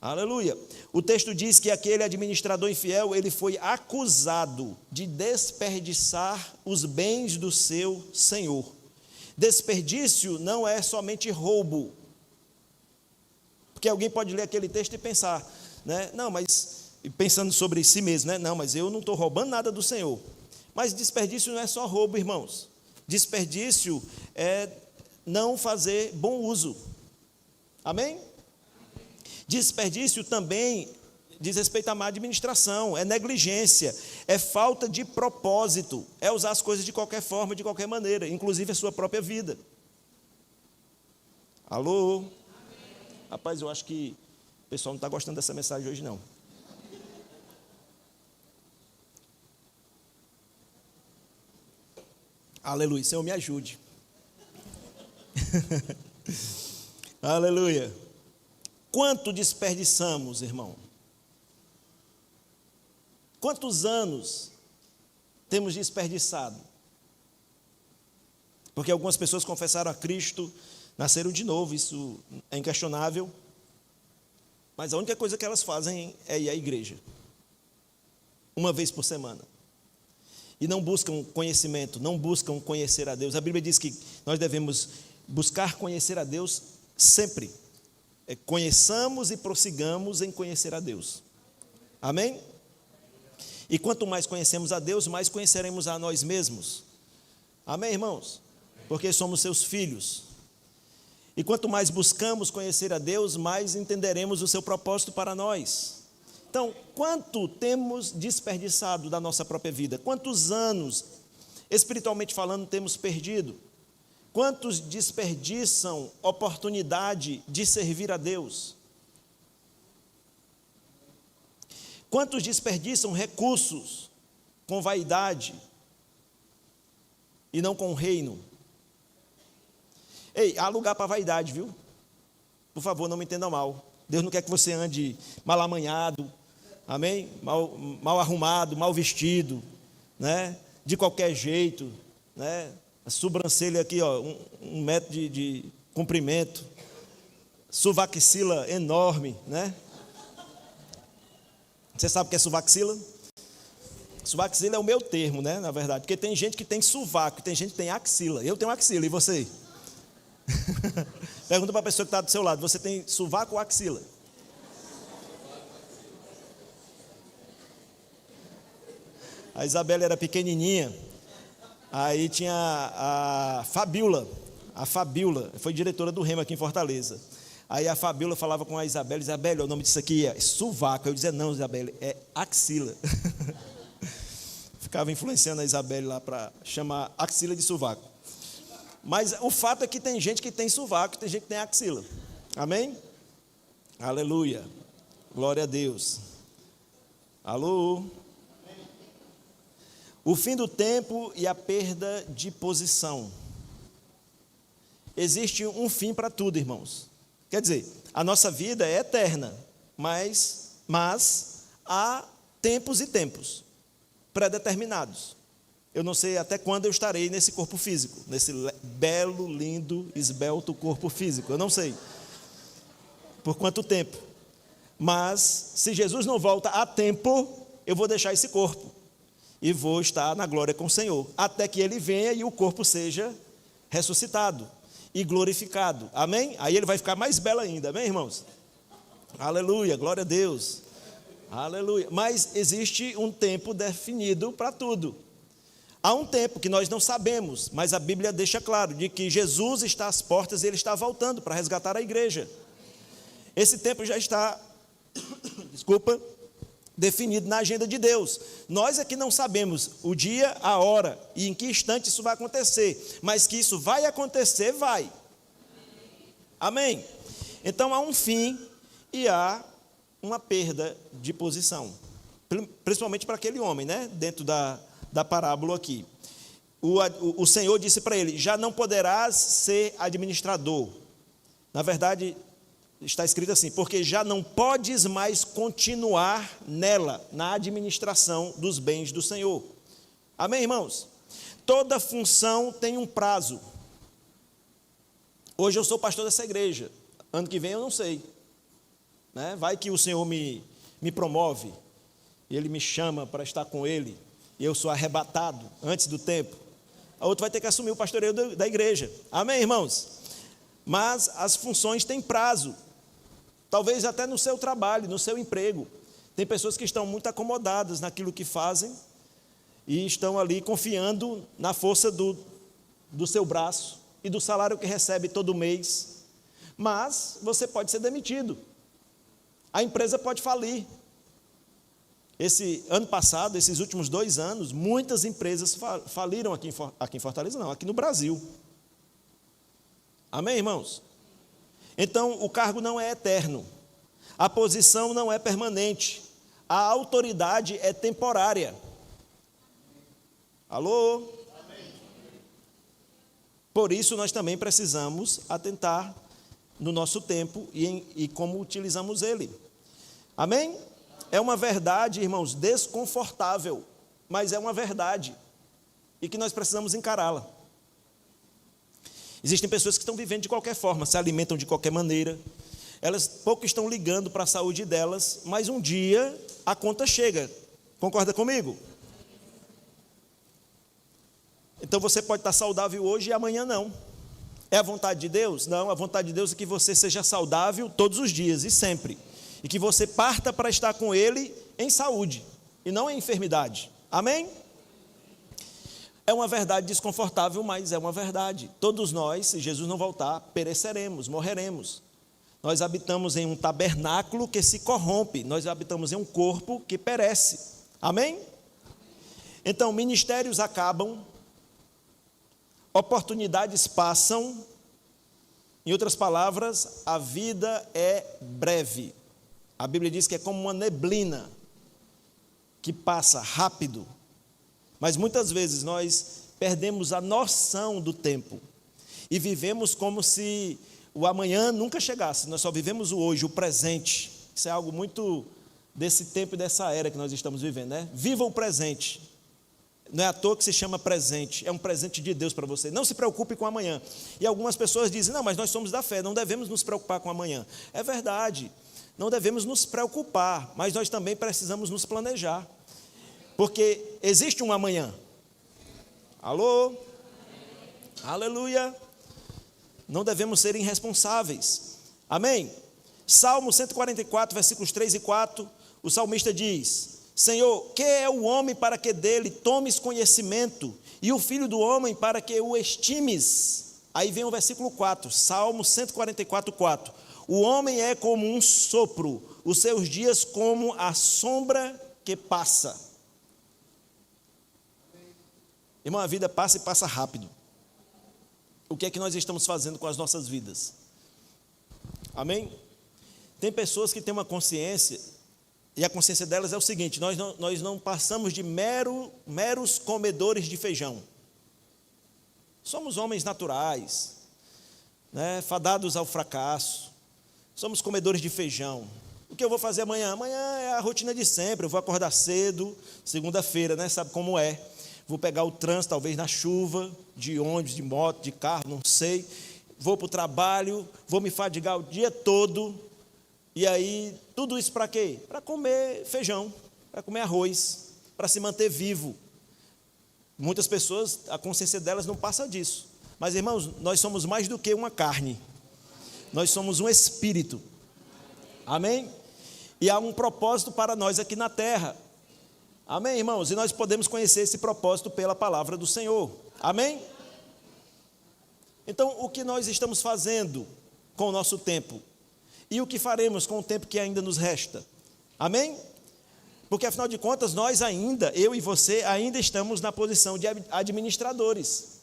Aleluia. O texto diz que aquele administrador infiel, ele foi acusado de desperdiçar os bens do seu senhor. Desperdício não é somente roubo. Porque alguém pode ler aquele texto e pensar, né? Não, mas pensando sobre si mesmo, né? Não, mas eu não estou roubando nada do Senhor. Mas desperdício não é só roubo, irmãos. Desperdício é não fazer bom uso. Amém? Desperdício também diz respeito à má administração, é negligência, é falta de propósito, é usar as coisas de qualquer forma, de qualquer maneira, inclusive a sua própria vida. Alô? Amém. Rapaz, eu acho que o pessoal não está gostando dessa mensagem hoje, não. Aleluia, Senhor, me ajude. Aleluia. Quanto desperdiçamos, irmão? Quantos anos temos desperdiçado? Porque algumas pessoas confessaram a Cristo, nasceram de novo, isso é inquestionável. Mas a única coisa que elas fazem é ir à igreja. Uma vez por semana. E não buscam conhecimento, não buscam conhecer a Deus. A Bíblia diz que nós devemos buscar conhecer a Deus sempre. Conheçamos e prossigamos em conhecer a Deus. Amém? E quanto mais conhecemos a Deus, mais conheceremos a nós mesmos. Amém, irmãos? Porque somos seus filhos. E quanto mais buscamos conhecer a Deus, mais entenderemos o seu propósito para nós. Então, quanto temos desperdiçado da nossa própria vida? Quantos anos, espiritualmente falando, temos perdido? Quantos desperdiçam oportunidade de servir a Deus? Quantos desperdiçam recursos com vaidade e não com o reino? Ei, há lugar para vaidade, viu? Por favor, não me entendam mal. Deus não quer que você ande mal amanhado, amém? Mal arrumado, mal vestido, né? De qualquer jeito, né? A sobrancelha aqui, ó, um metro de comprimento, sovaquicila enorme, né? Você sabe o que é sovaquicila? Sovaquicila é o meu termo, né? Na verdade, porque tem gente que tem sovaco, tem gente que tem axila. Eu tenho axila, e você? Pergunta para a pessoa que está do seu lado: você tem sovaco ou axila? A Isabela era pequenininha. Aí tinha a Fabiola, foi diretora do Rema aqui em Fortaleza. Aí a Fabiola falava com a Isabela: Isabela, o nome disso aqui é sovaco. Eu dizia: não, Isabela, é axila. Ficava influenciando a Isabela lá para chamar axila de sovaco. Mas o fato é que tem gente que tem sovaco, tem gente que tem axila. Amém? Aleluia. Glória a Deus. Alô? O fim do tempo e a perda de posição. Existe um fim para tudo, irmãos. Quer dizer, a nossa vida é eterna, mas há tempos e tempos pré-determinados. Eu não sei até quando eu estarei nesse corpo físico, nesse belo, lindo, esbelto corpo físico. Eu não sei por quanto tempo. Mas, se Jesus não volta a tempo, eu vou deixar esse corpo e vou estar na glória com o Senhor, até que Ele venha e o corpo seja ressuscitado e glorificado. Amém? Aí ele vai ficar mais belo ainda. Amém, irmãos? Aleluia, glória a Deus. Aleluia. Mas existe um tempo definido para tudo. Há um tempo que nós não sabemos, mas a Bíblia deixa claro de que Jesus está às portas e Ele está voltando para resgatar a igreja. Esse tempo já está, definido na agenda de Deus. Nós aqui não sabemos o dia, a hora e em que instante isso vai acontecer, mas que isso vai acontecer, vai. Amém? Então há um fim e há uma perda de posição, principalmente para aquele homem, né? Dentro da parábola aqui. O Senhor disse para ele: já não poderás ser administrador. Na verdade, está escrito assim: porque já não podes mais continuar nela, na administração dos bens do Senhor. Amém, irmãos? Toda função tem um prazo. Hoje eu sou pastor dessa igreja, ano que vem eu não sei, né? Vai que o Senhor me promove, e Ele me chama para estar com Ele, e eu sou arrebatado antes do tempo. A outra vai ter que assumir o pastoreio da igreja. Amém, irmãos? Mas as funções têm prazo. Talvez até no seu trabalho, no seu emprego. Tem pessoas que estão muito acomodadas naquilo que fazem e estão ali confiando na força do seu braço e do salário que recebe todo mês. Mas você pode ser demitido. A empresa pode falir. Esse ano passado, esses últimos 2 anos, muitas empresas faliram aqui em Fortaleza, não, aqui no Brasil. Amém, irmãos? Então, o cargo não é eterno, a posição não é permanente, a autoridade é temporária. Alô? Por isso, nós também precisamos atentar no nosso tempo e como utilizamos ele. Amém? É uma verdade, irmãos, desconfortável, mas é uma verdade e que nós precisamos encará-la. Existem pessoas que estão vivendo de qualquer forma, se alimentam de qualquer maneira, elas pouco estão ligando para a saúde delas, mas um dia a conta chega. Concorda comigo? Então você pode estar saudável hoje e amanhã não. É a vontade de Deus? Não, a vontade de Deus é que você seja saudável todos os dias e sempre. E que você parta para estar com Ele em saúde e não em enfermidade. Amém? É uma verdade desconfortável, mas é uma verdade. Todos nós, se Jesus não voltar, pereceremos, morreremos. Nós habitamos em um tabernáculo que se corrompe, nós habitamos em um corpo que perece. Amém? Então, ministérios acabam, Oportunidades passam, em outras palavras, a vida é breve. A Bíblia diz que é como uma neblina, que passa rápido. Mas muitas vezes nós perdemos a noção do tempo e vivemos como se o amanhã nunca chegasse. Nós só vivemos o hoje, o presente. Isso é algo muito desse tempo e dessa era que nós estamos vivendo, né? Viva o presente. Não é à toa que se chama presente, é um presente de Deus para você. Não se preocupe com amanhã. E algumas pessoas dizem, não, mas nós somos da fé, não devemos nos preocupar com amanhã. É verdade, não devemos nos preocupar, mas nós também precisamos nos planejar. Porque existe um amanhã. Alô? Aleluia. Não devemos ser irresponsáveis. Amém? Salmo 144, versículos 3 e 4, o salmista diz: Senhor, que é o homem para que dele tomes conhecimento, e o filho do homem para que o estimes? Aí vem o versículo 4, Salmo 144, 4. O homem é como um sopro, os seus dias como a sombra que passa. Irmão, a vida passa e passa rápido. O que é que nós estamos fazendo com as nossas vidas? Amém? Tem pessoas que têm uma consciência, e a consciência delas é o seguinte: nós não passamos de meros comedores de feijão. Somos homens naturais, né, fadados ao fracasso. Somos comedores de feijão. O que eu vou fazer amanhã? Amanhã é a rotina de sempre. Eu vou acordar cedo, segunda-feira, né, sabe como é. Vou pegar o trânsito, talvez na chuva, de ônibus, de moto, de carro, não sei. Vou para o trabalho, vou me fadigar o dia todo. E aí, tudo isso para quê? Para comer feijão, para comer arroz, para se manter vivo. Muitas pessoas, a consciência delas não passa disso. Mas, irmãos, nós somos mais do que uma carne. Nós somos um espírito. Amém? E há um propósito para nós aqui na terra. Amém, irmãos? E nós podemos conhecer esse propósito pela palavra do Senhor. Amém? Então, o que nós estamos fazendo com o nosso tempo? E o que faremos com o tempo que ainda nos resta? Amém? Porque, afinal de contas, nós ainda, eu e você, ainda estamos na posição de administradores.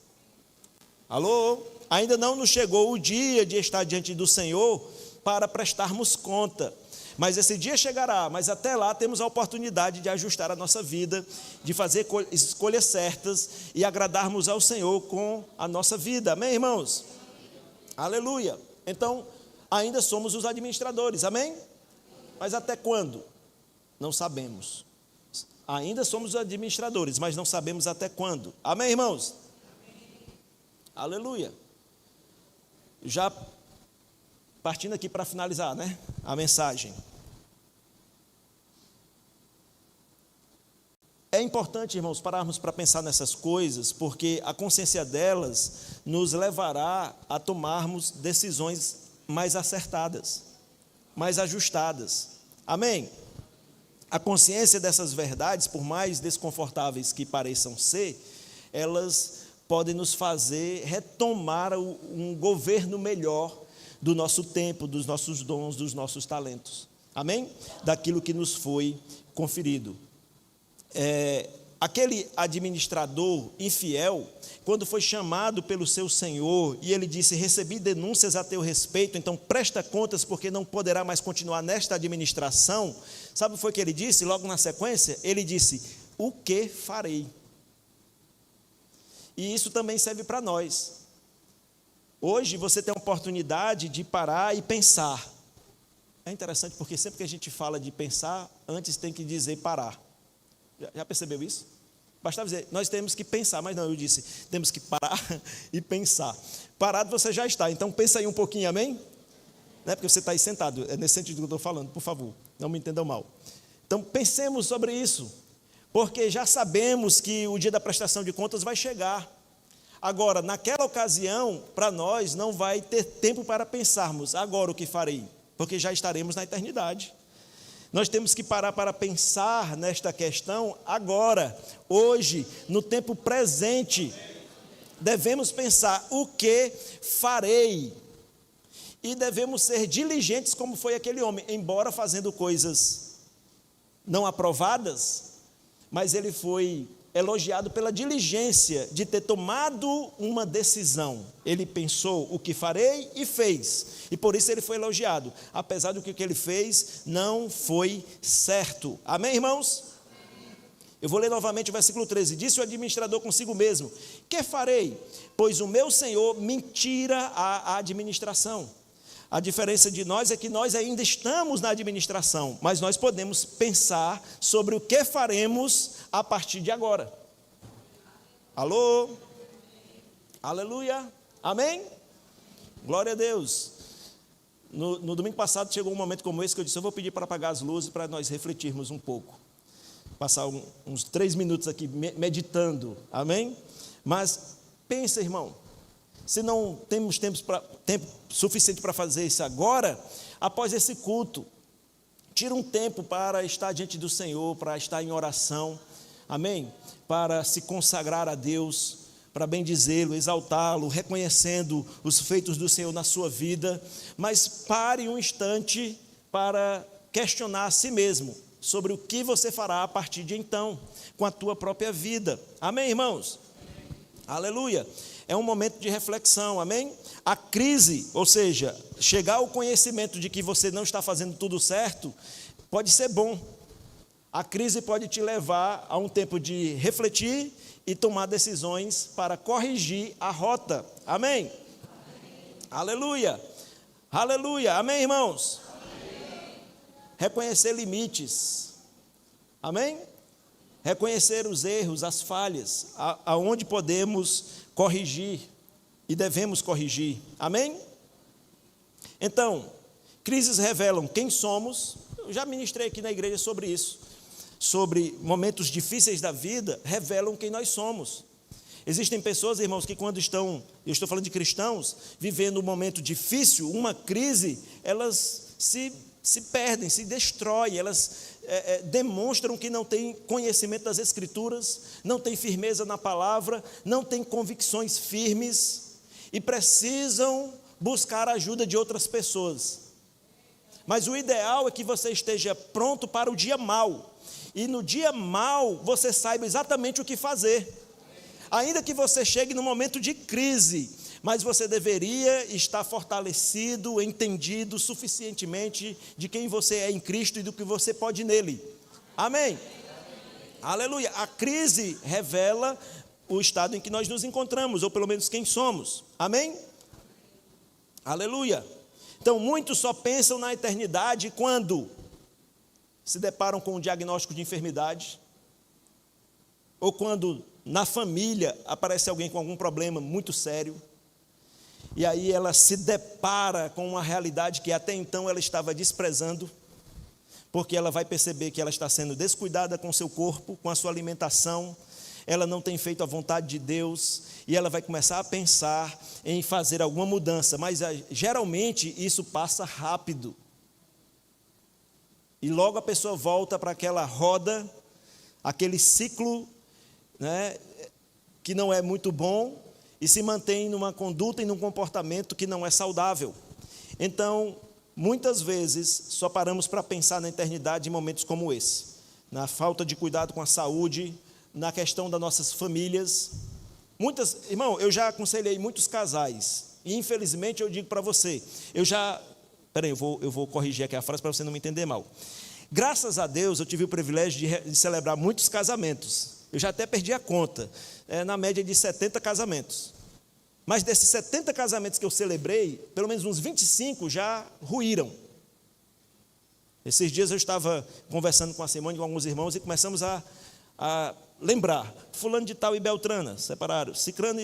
Alô? Ainda não nos chegou o dia de estar diante do Senhor para prestarmos conta. Mas esse dia chegará, mas até lá temos a oportunidade de ajustar a nossa vida, de fazer escolhas certas e agradarmos ao Senhor com a nossa vida. Amém, irmãos? Aleluia. Então, ainda somos os administradores, amém? Mas até quando? Não sabemos. Ainda somos os administradores, mas não sabemos até quando. Amém, irmãos? Amém. Aleluia. Já partindo aqui para finalizar, né, a mensagem. É importante, irmãos, pararmos para pensar nessas coisas, porque a consciência delas nos levará a tomarmos decisões mais acertadas, mais ajustadas. Amém? A consciência dessas verdades, por mais desconfortáveis que pareçam ser, elas podem nos fazer retomar um governo melhor do nosso tempo, dos nossos dons, dos nossos talentos. Amém? Daquilo que nos foi conferido. Aquele administrador infiel, quando foi chamado pelo seu senhor, e ele disse: recebi denúncias a teu respeito, então presta contas, porque não poderá mais continuar nesta administração. Sabe o que foi que ele disse? Logo na sequência, ele disse: o que farei? E isso também serve para nós. Hoje você tem a oportunidade de parar e pensar. É interessante porque sempre que a gente fala de pensar, antes tem que dizer parar. Já percebeu isso? Bastava dizer, nós temos que pensar, mas não, eu disse, temos que parar e pensar. Parado você já está, então pensa aí um pouquinho, amém? Não é porque você está aí sentado, é nesse sentido que eu estou falando, por favor, não me entendam mal. Então pensemos sobre isso, porque já sabemos que o dia da prestação de contas vai chegar. Agora, naquela ocasião, para nós, não vai ter tempo para pensarmos, agora o que farei? Porque já estaremos na eternidade. Nós temos que parar para pensar nesta questão agora, hoje, no tempo presente. Devemos pensar o que farei. E devemos ser diligentes como foi aquele homem, embora fazendo coisas não aprovadas, mas ele foi elogiado pela diligência de ter tomado uma decisão. Ele pensou o que farei e fez. E por isso ele foi elogiado, apesar do que ele fez não foi certo. Amém, irmãos? Eu vou ler novamente o versículo 13. Disse o administrador consigo mesmo: que farei? Pois o meu senhor me tira a administração. A diferença de nós é que nós ainda estamos na administração, mas nós podemos pensar sobre o que faremos a partir de agora. Alô? Aleluia? Amém? Glória a Deus. No domingo passado chegou um momento como esse que eu disse: eu vou pedir para apagar as luzes para nós refletirmos um pouco. Passar uns 3 minutos aqui meditando, amém? Mas pensa, irmão, se não temos tempo suficiente para fazer isso agora, após esse culto, tira um tempo para estar diante do Senhor, para estar em oração, amém? Para se consagrar a Deus, para bendizê-lo, exaltá-lo, reconhecendo os feitos do Senhor na sua vida, mas pare um instante para questionar a si mesmo sobre o que você fará a partir de então, com a tua própria vida. Amém, irmãos? Amém. Aleluia. É um momento de reflexão, amém? A crise, ou seja, chegar ao conhecimento de que você não está fazendo tudo certo, pode ser bom. A crise pode te levar a um tempo de refletir e tomar decisões para corrigir a rota. Amém? Amém. Aleluia. Aleluia. Amém, irmãos? Reconhecer limites, amém? Reconhecer os erros, as falhas, aonde podemos corrigir e devemos corrigir, amém? Então, crises revelam quem somos. Eu já ministrei aqui na igreja sobre isso, sobre momentos difíceis da vida, revelam quem nós somos. Existem pessoas, irmãos, que quando estão, eu estou falando de cristãos, vivendo um momento difícil, uma crise, elas se perdem, se destroem, elas demonstram que não têm conhecimento das Escrituras, não têm firmeza na palavra, não têm convicções firmes e precisam buscar a ajuda de outras pessoas. Mas o ideal é que você esteja pronto para o dia mau, e no dia mau você saiba exatamente o que fazer. Ainda que você chegue num momento de crise, mas você deveria estar fortalecido, entendido suficientemente de quem você é em Cristo e do que você pode nele. Amém? Aleluia. A crise revela o estado em que nós nos encontramos, ou pelo menos quem somos. Amém? Aleluia. Então, muitos só pensam na eternidade quando se deparam com um diagnóstico de enfermidade, ou quando na família aparece alguém com algum problema muito sério, e aí ela se depara com uma realidade que até então ela estava desprezando, porque ela vai perceber que ela está sendo descuidada com o seu corpo, com a sua alimentação, ela não tem feito a vontade de Deus, e ela vai começar a pensar em fazer alguma mudança, mas geralmente isso passa rápido, e logo a pessoa volta para aquela roda, aquele ciclo, né, que não é muito bom, e se mantém numa conduta e num comportamento que não é saudável. Então, muitas vezes, só paramos para pensar na eternidade em momentos como esse, na falta de cuidado com a saúde, na questão das nossas famílias. Irmão, eu já aconselhei muitos casais, e infelizmente eu digo para você, eu vou corrigir aqui a frase para você não me entender mal. Graças a Deus, eu tive o privilégio de celebrar muitos casamentos. Eu já até perdi a conta, na média de 70 casamentos. Mas desses 70 casamentos que eu celebrei, pelo menos uns 25 já ruíram. Esses dias eu estava conversando com a Simone, com alguns irmãos, e começamos a lembrar. Fulano de tal e Beltrana separaram, Cicrano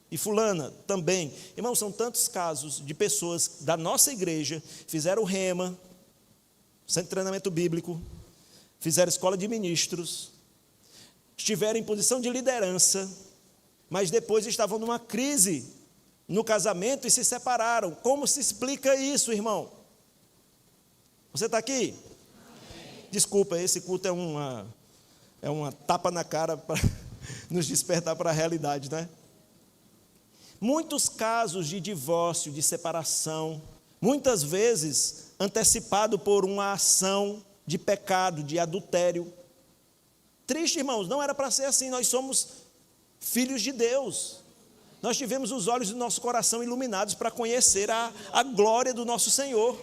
e fulana também. Irmãos, são tantos casos de pessoas da nossa igreja, fizeram rema, centro de treinamento bíblico, fizeram escola de ministros, estiveram em posição de liderança, mas depois estavam numa crise no casamento e se separaram. Como se explica isso, irmão? Você está aqui? Amém. Desculpa, esse culto é uma tapa na cara para nos despertar para a realidade, né? Muitos casos de divórcio, de separação, muitas vezes antecipado por uma ação de pecado, de adultério. triste, irmãos, não era para ser assim. Nós somos filhos de Deus. Nós tivemos os olhos do nosso coração iluminados para conhecer a glória do nosso Senhor.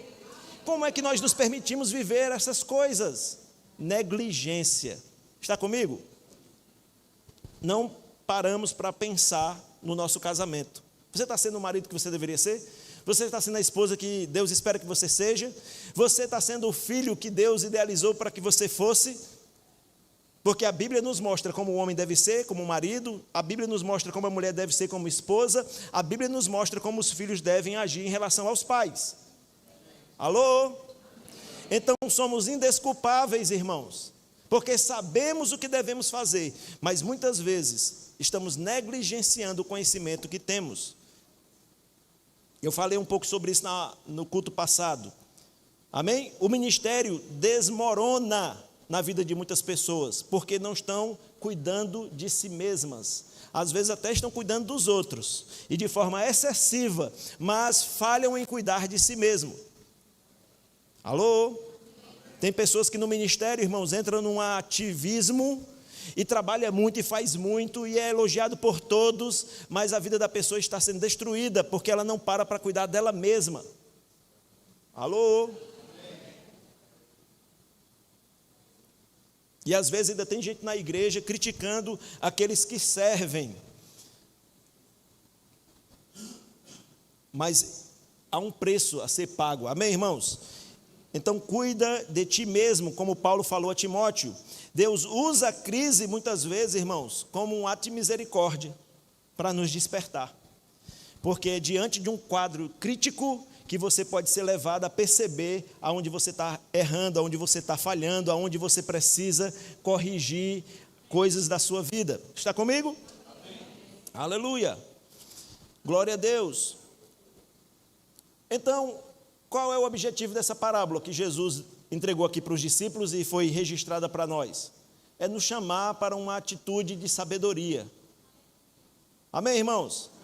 Como é que nós nos permitimos viver essas coisas? Negligência. Está comigo? Não paramos para pensar no nosso casamento. Você está sendo o marido que você deveria ser? Você está sendo a esposa que Deus espera que você seja? Você está sendo o filho que Deus idealizou para que você fosse? Porque a Bíblia nos mostra como o homem deve ser, como marido. A Bíblia nos mostra como a mulher deve ser como esposa. A Bíblia nos mostra como os filhos devem agir em relação aos pais. Alô? Então somos indesculpáveis, irmãos, porque sabemos o que devemos fazer, mas muitas vezes estamos negligenciando o conhecimento que temos. Eu falei um pouco sobre isso no culto passado. Amém? O ministério desmorona na vida de muitas pessoas, porque não estão cuidando de si mesmas. Às vezes até estão cuidando dos outros, e de forma excessiva, mas falham em cuidar de si mesmo. Alô? Tem pessoas que no ministério, irmãos, entram num ativismo e trabalha muito e faz muito e é elogiado por todos, mas a vida da pessoa está sendo destruída porque ela não para cuidar dela mesma. Alô? E às vezes ainda tem gente na igreja criticando aqueles que servem. Mas há um preço a ser pago. Amém, irmãos? Então cuida de ti mesmo, como Paulo falou a Timóteo. Deus usa a crise muitas vezes, irmãos, como um ato de misericórdia para nos despertar. Porque é diante de um quadro crítico que você pode ser levado a perceber aonde você está errando, aonde você está falhando, aonde você precisa corrigir coisas da sua vida. Está comigo? Amém. Aleluia. Glória a Deus. Então, qual é o objetivo dessa parábola que Jesus entregou aqui para os discípulos e foi registrada para nós? É nos chamar para uma atitude de sabedoria. Amém, irmãos? Amém.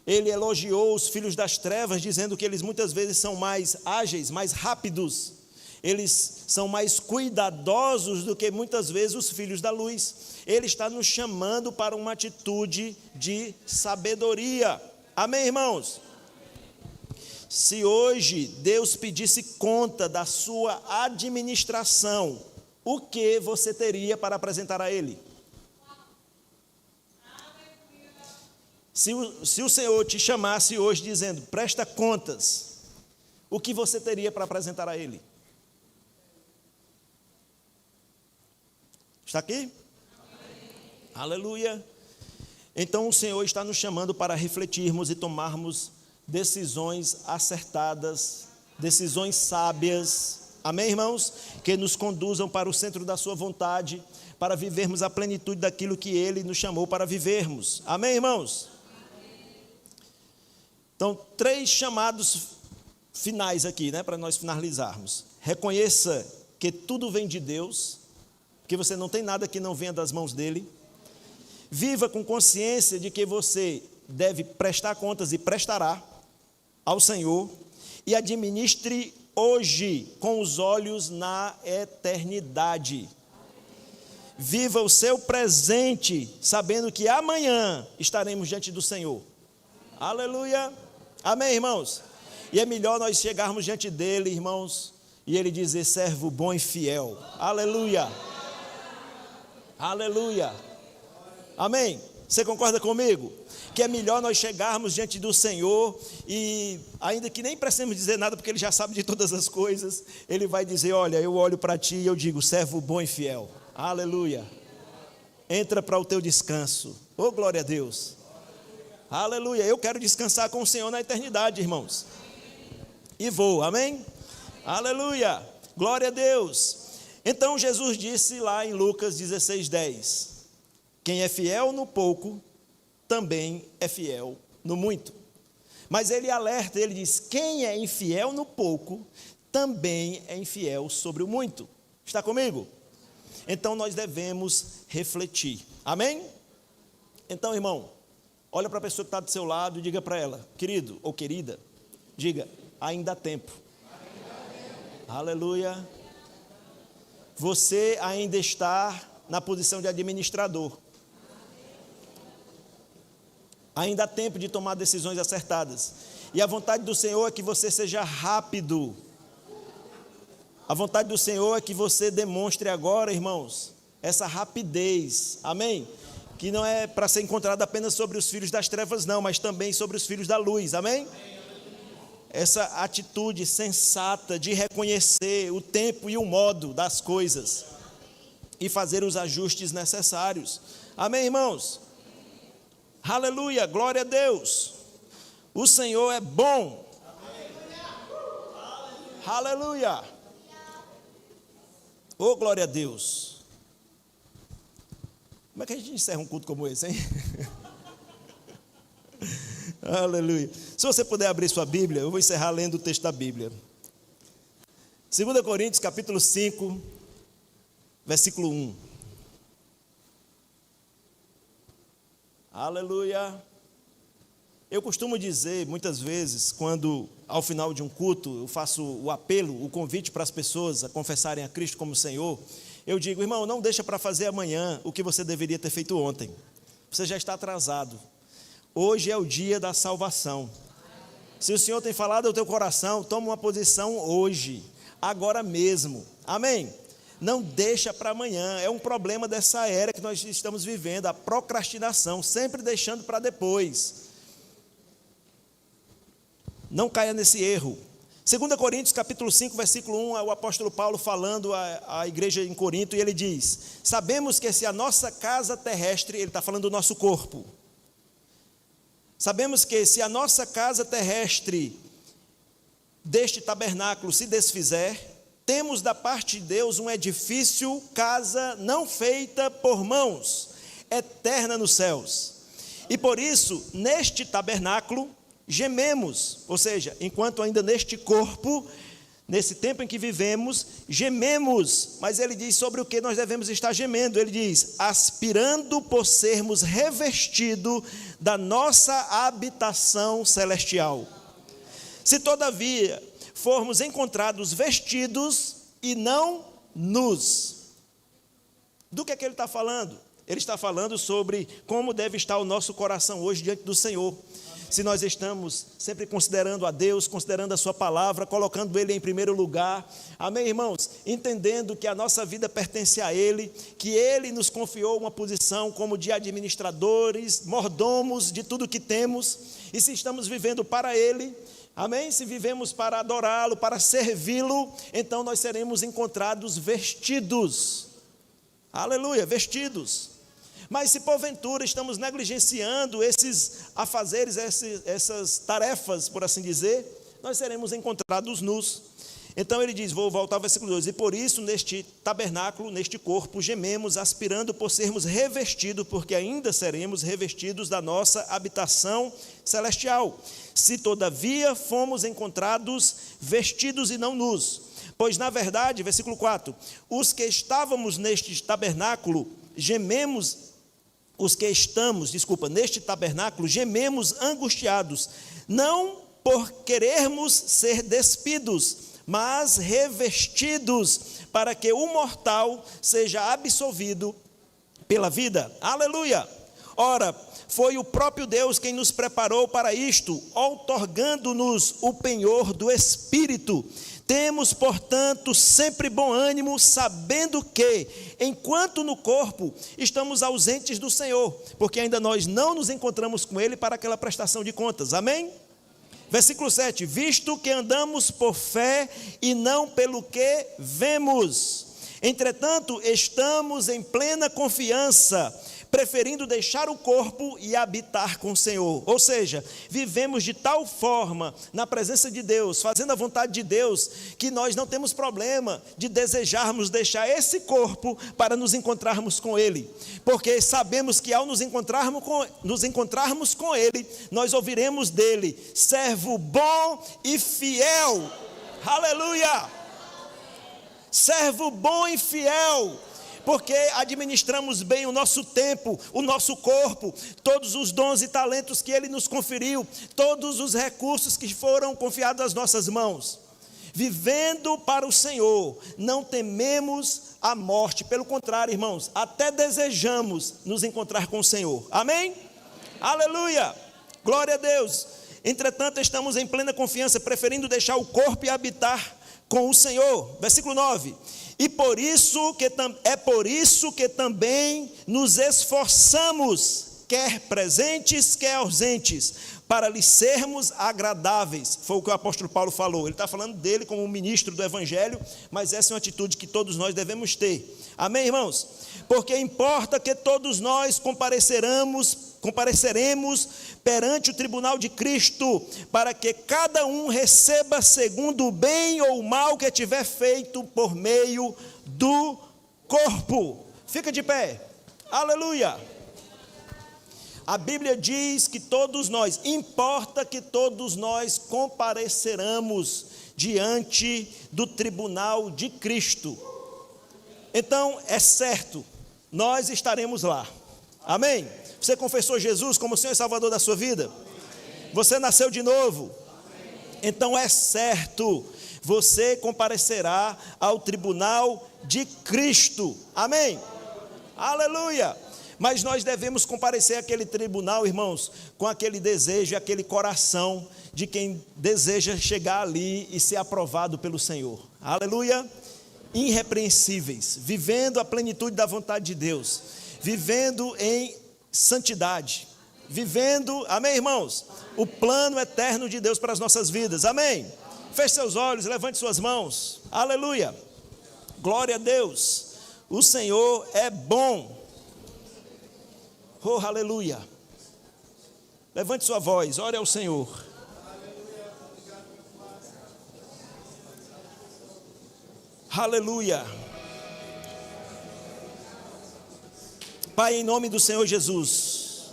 Ele elogiou os filhos das trevas, dizendo que eles muitas vezes são mais ágeis, mais rápidos. Eles são mais cuidadosos do que muitas vezes os filhos da luz. Ele está nos chamando para uma atitude de sabedoria. Amém, irmãos? Se hoje Deus pedisse conta da sua administração, o que você teria para apresentar a Ele? Se o Senhor te chamasse hoje dizendo, presta contas, o que você teria para apresentar a Ele? Está aqui? Amém. Aleluia. Então o Senhor está nos chamando para refletirmos e tomarmos decisões acertadas, decisões sábias, amém, irmãos? Que nos conduzam para o centro da sua vontade, para vivermos a plenitude daquilo que Ele nos chamou para vivermos, amém, irmãos? Amém. Então, 3 chamados finais aqui, para nós finalizarmos. Reconheça que tudo vem de Deus, que você não tem nada que não venha das mãos dEle. Viva com consciência de que você deve prestar contas e prestará ao Senhor, e administre hoje com os olhos na eternidade. Viva o seu presente, sabendo que amanhã estaremos diante do Senhor. Aleluia. Amém, irmãos? E é melhor nós chegarmos diante dele, irmãos, e ele dizer, servo bom e fiel. Aleluia. Aleluia. Amém? Você concorda comigo? Que é melhor nós chegarmos diante do Senhor e, ainda que nem precisemos dizer nada, porque Ele já sabe de todas as coisas, Ele vai dizer, olha, eu olho para ti e eu digo, servo bom e fiel. Aleluia. Entra para o teu descanso. Oh, glória a Deus. Aleluia. Eu quero descansar com o Senhor na eternidade, irmãos. E vou, amém? Aleluia. Glória a Deus. Então Jesus disse lá em Lucas 16:10, quem é fiel no pouco, também é fiel no muito. Mas ele alerta, ele diz, quem é infiel no pouco, também é infiel sobre o muito. Está comigo? Então nós devemos refletir. Amém? Então, irmão, olha para a pessoa que está do seu lado e diga para ela, querido ou querida, diga, ainda há tempo. Aleluia. Você ainda está na posição de administrador. Ainda há tempo de tomar decisões acertadas. E a vontade do Senhor é que você seja rápido. A vontade do Senhor é que você demonstre agora, irmãos, essa rapidez. Amém? Que não é para ser encontrada apenas sobre os filhos das trevas, não, mas também sobre os filhos da luz. Amém? Essa atitude sensata de reconhecer o tempo e o modo das coisas e fazer os ajustes necessários. Amém, irmãos? Aleluia, glória a Deus. O Senhor é bom. Aleluia. Oh, glória a Deus. Como é que a gente encerra um culto como esse, hein? Aleluia. Se você puder abrir sua Bíblia, eu vou encerrar lendo o texto da Bíblia. 2 Coríntios, capítulo 5, versículo 1. Aleluia. Eu costumo dizer, muitas vezes, quando ao final de um culto, eu faço o apelo, o convite para as pessoas a confessarem a Cristo como Senhor, eu digo, irmão, não deixa para fazer amanhã o que você deveria ter feito ontem. Você já está atrasado. Hoje é o dia da salvação. Se o Senhor tem falado ao teu coração, toma uma posição hoje, agora mesmo. Amém? Não deixa para amanhã. É um problema dessa era que nós estamos vivendo, a procrastinação, sempre deixando para depois. Não caia nesse erro. 2 Coríntios capítulo 5, versículo 1, é o apóstolo Paulo falando à igreja em Corinto, e ele diz, sabemos que se a nossa casa terrestre, ele está falando do nosso corpo, sabemos que se a nossa casa terrestre deste tabernáculo se desfizer, temos da parte de Deus um edifício, casa não feita por mãos, eterna nos céus. E por isso, neste tabernáculo, gememos, ou seja, enquanto ainda neste corpo, nesse tempo em que vivemos, gememos, mas ele diz sobre o que nós devemos estar gemendo, ele diz, aspirando por sermos revestidos da nossa habitação celestial. Se todavia formos encontrados vestidos e não nus. Do que é que ele está falando? Ele está falando sobre como deve estar o nosso coração hoje diante do Senhor. Se nós estamos sempre considerando a Deus, considerando a sua palavra, colocando Ele em primeiro lugar, amém, irmãos? Entendendo que a nossa vida pertence a Ele, que Ele nos confiou uma posição como de administradores, mordomos de tudo que temos, e se estamos vivendo para Ele, amém? Se vivemos para adorá-lo, para servi-lo, então nós seremos encontrados vestidos, aleluia, vestidos. Mas se porventura estamos negligenciando esses afazeres, essas tarefas, por assim dizer, nós seremos encontrados nus. Então ele diz, vou voltar ao versículo 2, e por isso neste tabernáculo, neste corpo, gememos, aspirando por sermos revestidos, porque ainda seremos revestidos da nossa habitação celestial. Se todavia fomos encontrados vestidos e não nus. Pois na verdade, versículo 4, os que estávamos neste tabernáculo, neste tabernáculo, gememos angustiados, não por querermos ser despidos, mas revestidos, para que o mortal seja absolvido pela vida. Aleluia! Ora, foi o próprio Deus quem nos preparou para isto, outorgando-nos o penhor do Espírito. Temos, portanto, sempre bom ânimo, sabendo que, enquanto no corpo, estamos ausentes do Senhor, porque ainda nós não nos encontramos com Ele para aquela prestação de contas. Amém? Versículo 7, visto que andamos por fé e não pelo que vemos. Entretanto, estamos em plena confiança, preferindo deixar o corpo e habitar com o Senhor. Ou seja, vivemos de tal forma na presença de Deus, fazendo a vontade de Deus, que nós não temos problema de desejarmos deixar esse corpo para nos encontrarmos com Ele, porque sabemos que ao nos encontrarmos com Ele, nós ouviremos dele, servo bom e fiel. Aleluia! Servo bom e fiel, porque administramos bem o nosso tempo, o nosso corpo, todos os dons e talentos que Ele nos conferiu, todos os recursos que foram confiados às nossas mãos. vivendo para o Senhor, não tememos a morte. Pelo contrário, irmãos, até desejamos nos encontrar com o Senhor. Amém? Aleluia! Glória a Deus! Entretanto, estamos em plena confiança, preferindo deixar o corpo e habitar com o Senhor. Versículo 9. E por isso que também nos esforçamos, quer presentes, quer ausentes, para lhe sermos agradáveis. Foi o que o apóstolo Paulo falou. Ele está falando dele como ministro do Evangelho, mas essa é uma atitude que todos nós devemos ter. Amém, irmãos? Porque importa que todos nós compareceremos perante o tribunal de Cristo, para que cada um receba segundo o bem ou o mal que tiver feito por meio do corpo. Fica de pé. Aleluia. A Bíblia diz que todos nós, importa que todos nós compareceramos diante do tribunal de Cristo. Então, é certo, nós estaremos lá. Amém? Você confessou Jesus como Senhor e Salvador da sua vida? Você nasceu de novo? Então é certo, você comparecerá ao tribunal de Cristo. Amém? Aleluia! Mas nós devemos comparecer àquele tribunal, irmãos, com aquele desejo e aquele coração de quem deseja chegar ali e ser aprovado pelo Senhor. Aleluia! Irrepreensíveis, vivendo a plenitude da vontade de Deus, vivendo em santidade, vivendo, amém, irmãos? O plano eterno de Deus para as nossas vidas, amém? Feche seus olhos, levante suas mãos, aleluia, glória a Deus, o Senhor é bom, oh, aleluia, levante sua voz, ore ao Senhor. Aleluia. Pai, em nome do Senhor Jesus,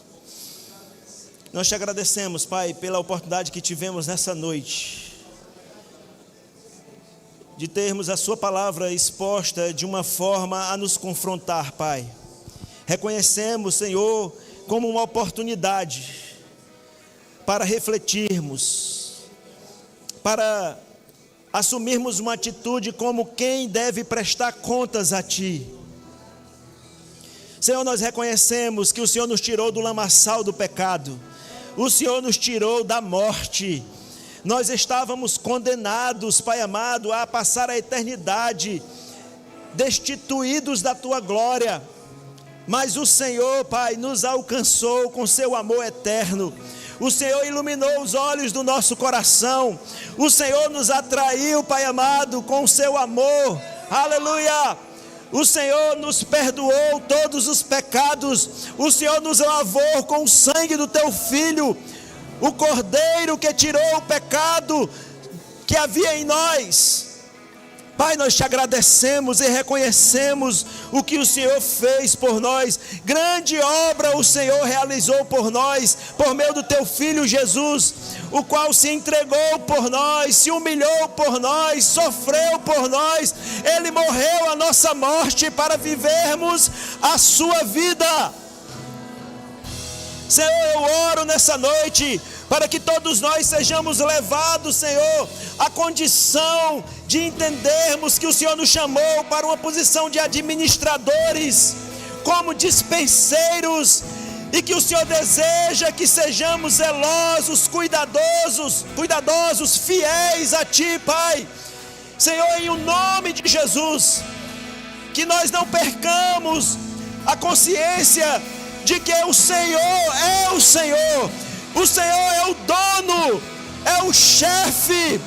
nós te agradecemos, Pai, pela oportunidade que tivemos nessa noite, de termos a sua palavra exposta de uma forma a nos confrontar, Pai. Reconhecemos, Senhor, como uma oportunidade para refletirmos, para assumirmos uma atitude como quem deve prestar contas a Ti. Senhor, nós reconhecemos que o Senhor nos tirou do lamaçal do pecado, o Senhor nos tirou da morte. Nós estávamos condenados, Pai amado, a passar a eternidade destituídos da Tua glória, mas o Senhor, Pai, nos alcançou com seu amor eterno. O Senhor iluminou os olhos do nosso coração, o Senhor nos atraiu, Pai amado, com o seu amor, aleluia. O Senhor nos perdoou todos os pecados, o Senhor nos lavou com o sangue do Teu Filho, o Cordeiro que tirou o pecado que havia em nós. Pai, nós te agradecemos e reconhecemos o que o Senhor fez por nós. Grande obra o Senhor realizou por nós, por meio do Teu Filho Jesus, o qual se entregou por nós, se humilhou por nós, sofreu por nós. Ele morreu a nossa morte para vivermos a sua vida. Senhor, eu oro nessa noite para que todos nós sejamos levados, Senhor, à condição de entendermos que o Senhor nos chamou para uma posição de administradores, como dispenseiros, e que o Senhor deseja que sejamos zelosos, cuidadosos, fiéis a Ti, Pai. Senhor, em o nome de Jesus, que nós não percamos a consciência de que o Senhor é o Senhor. O Senhor é o dono, é o chefe.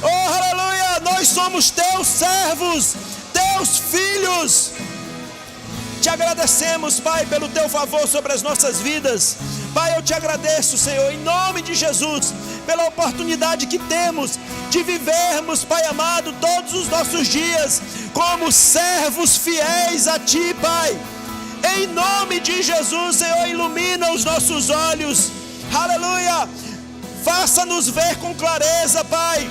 Oh, aleluia, nós somos Teus servos, Teus filhos. Te agradecemos, Pai, pelo Teu favor sobre as nossas vidas. Pai, eu te agradeço, Senhor, em nome de Jesus, pela oportunidade que temos de vivermos, Pai amado, todos os nossos dias como servos fiéis a Ti, Pai. Em nome de Jesus, Senhor, ilumina os nossos olhos. Aleluia, faça-nos ver com clareza, Pai,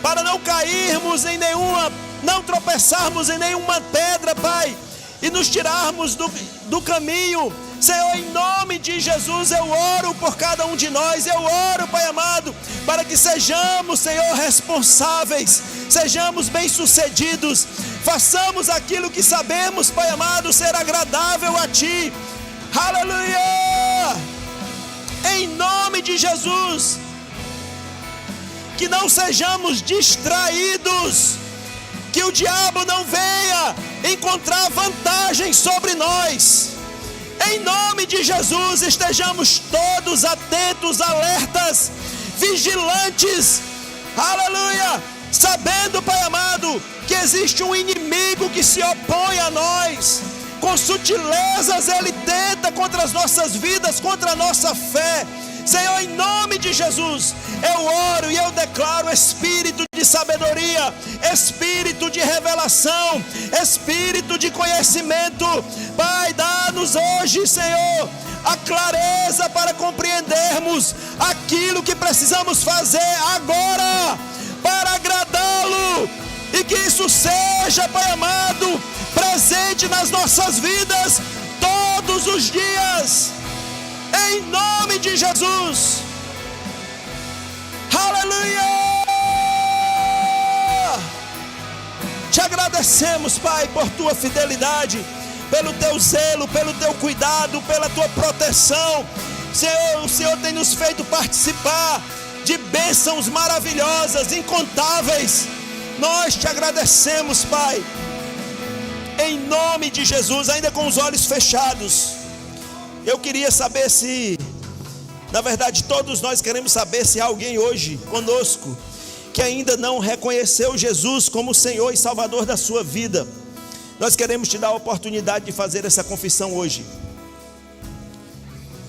para não cairmos em nenhuma, não tropeçarmos em nenhuma pedra, Pai, e nos tirarmos do caminho. Senhor, em nome de Jesus, eu oro por cada um de nós. Eu oro, Pai amado, para que sejamos, Senhor, responsáveis, sejamos bem-sucedidos, façamos aquilo que sabemos, Pai amado, ser agradável a Ti. Aleluia! Em nome de Jesus, que não sejamos distraídos, que o diabo não venha encontrar vantagem sobre nós. Em nome de Jesus, estejamos todos atentos, alertas, vigilantes, aleluia, sabendo, Pai amado, que existe um inimigo que se opõe a nós, com sutilezas ele tenta contra as nossas vidas, contra a nossa fé. Senhor, em nome de Jesus, eu oro e eu declaro espírito de sabedoria, espírito de revelação, espírito de conhecimento. Pai, dá-nos hoje, Senhor, a clareza para compreendermos aquilo que precisamos fazer agora para agradá-lo, e que isso seja, Pai amado, presente nas nossas vidas todos os dias. Em nome de Jesus. Aleluia! Te agradecemos, Pai, por Tua fidelidade, pelo Teu zelo, pelo Teu cuidado, pela Tua proteção. Senhor, o Senhor tem nos feito participar de bênçãos maravilhosas, incontáveis. Nós Te agradecemos, Pai. Em nome de Jesus, ainda com os olhos fechados, eu queria saber se, na verdade todos nós queremos saber se há alguém hoje conosco que ainda não reconheceu Jesus como Senhor e Salvador da sua vida. Nós queremos te dar a oportunidade de fazer essa confissão hoje.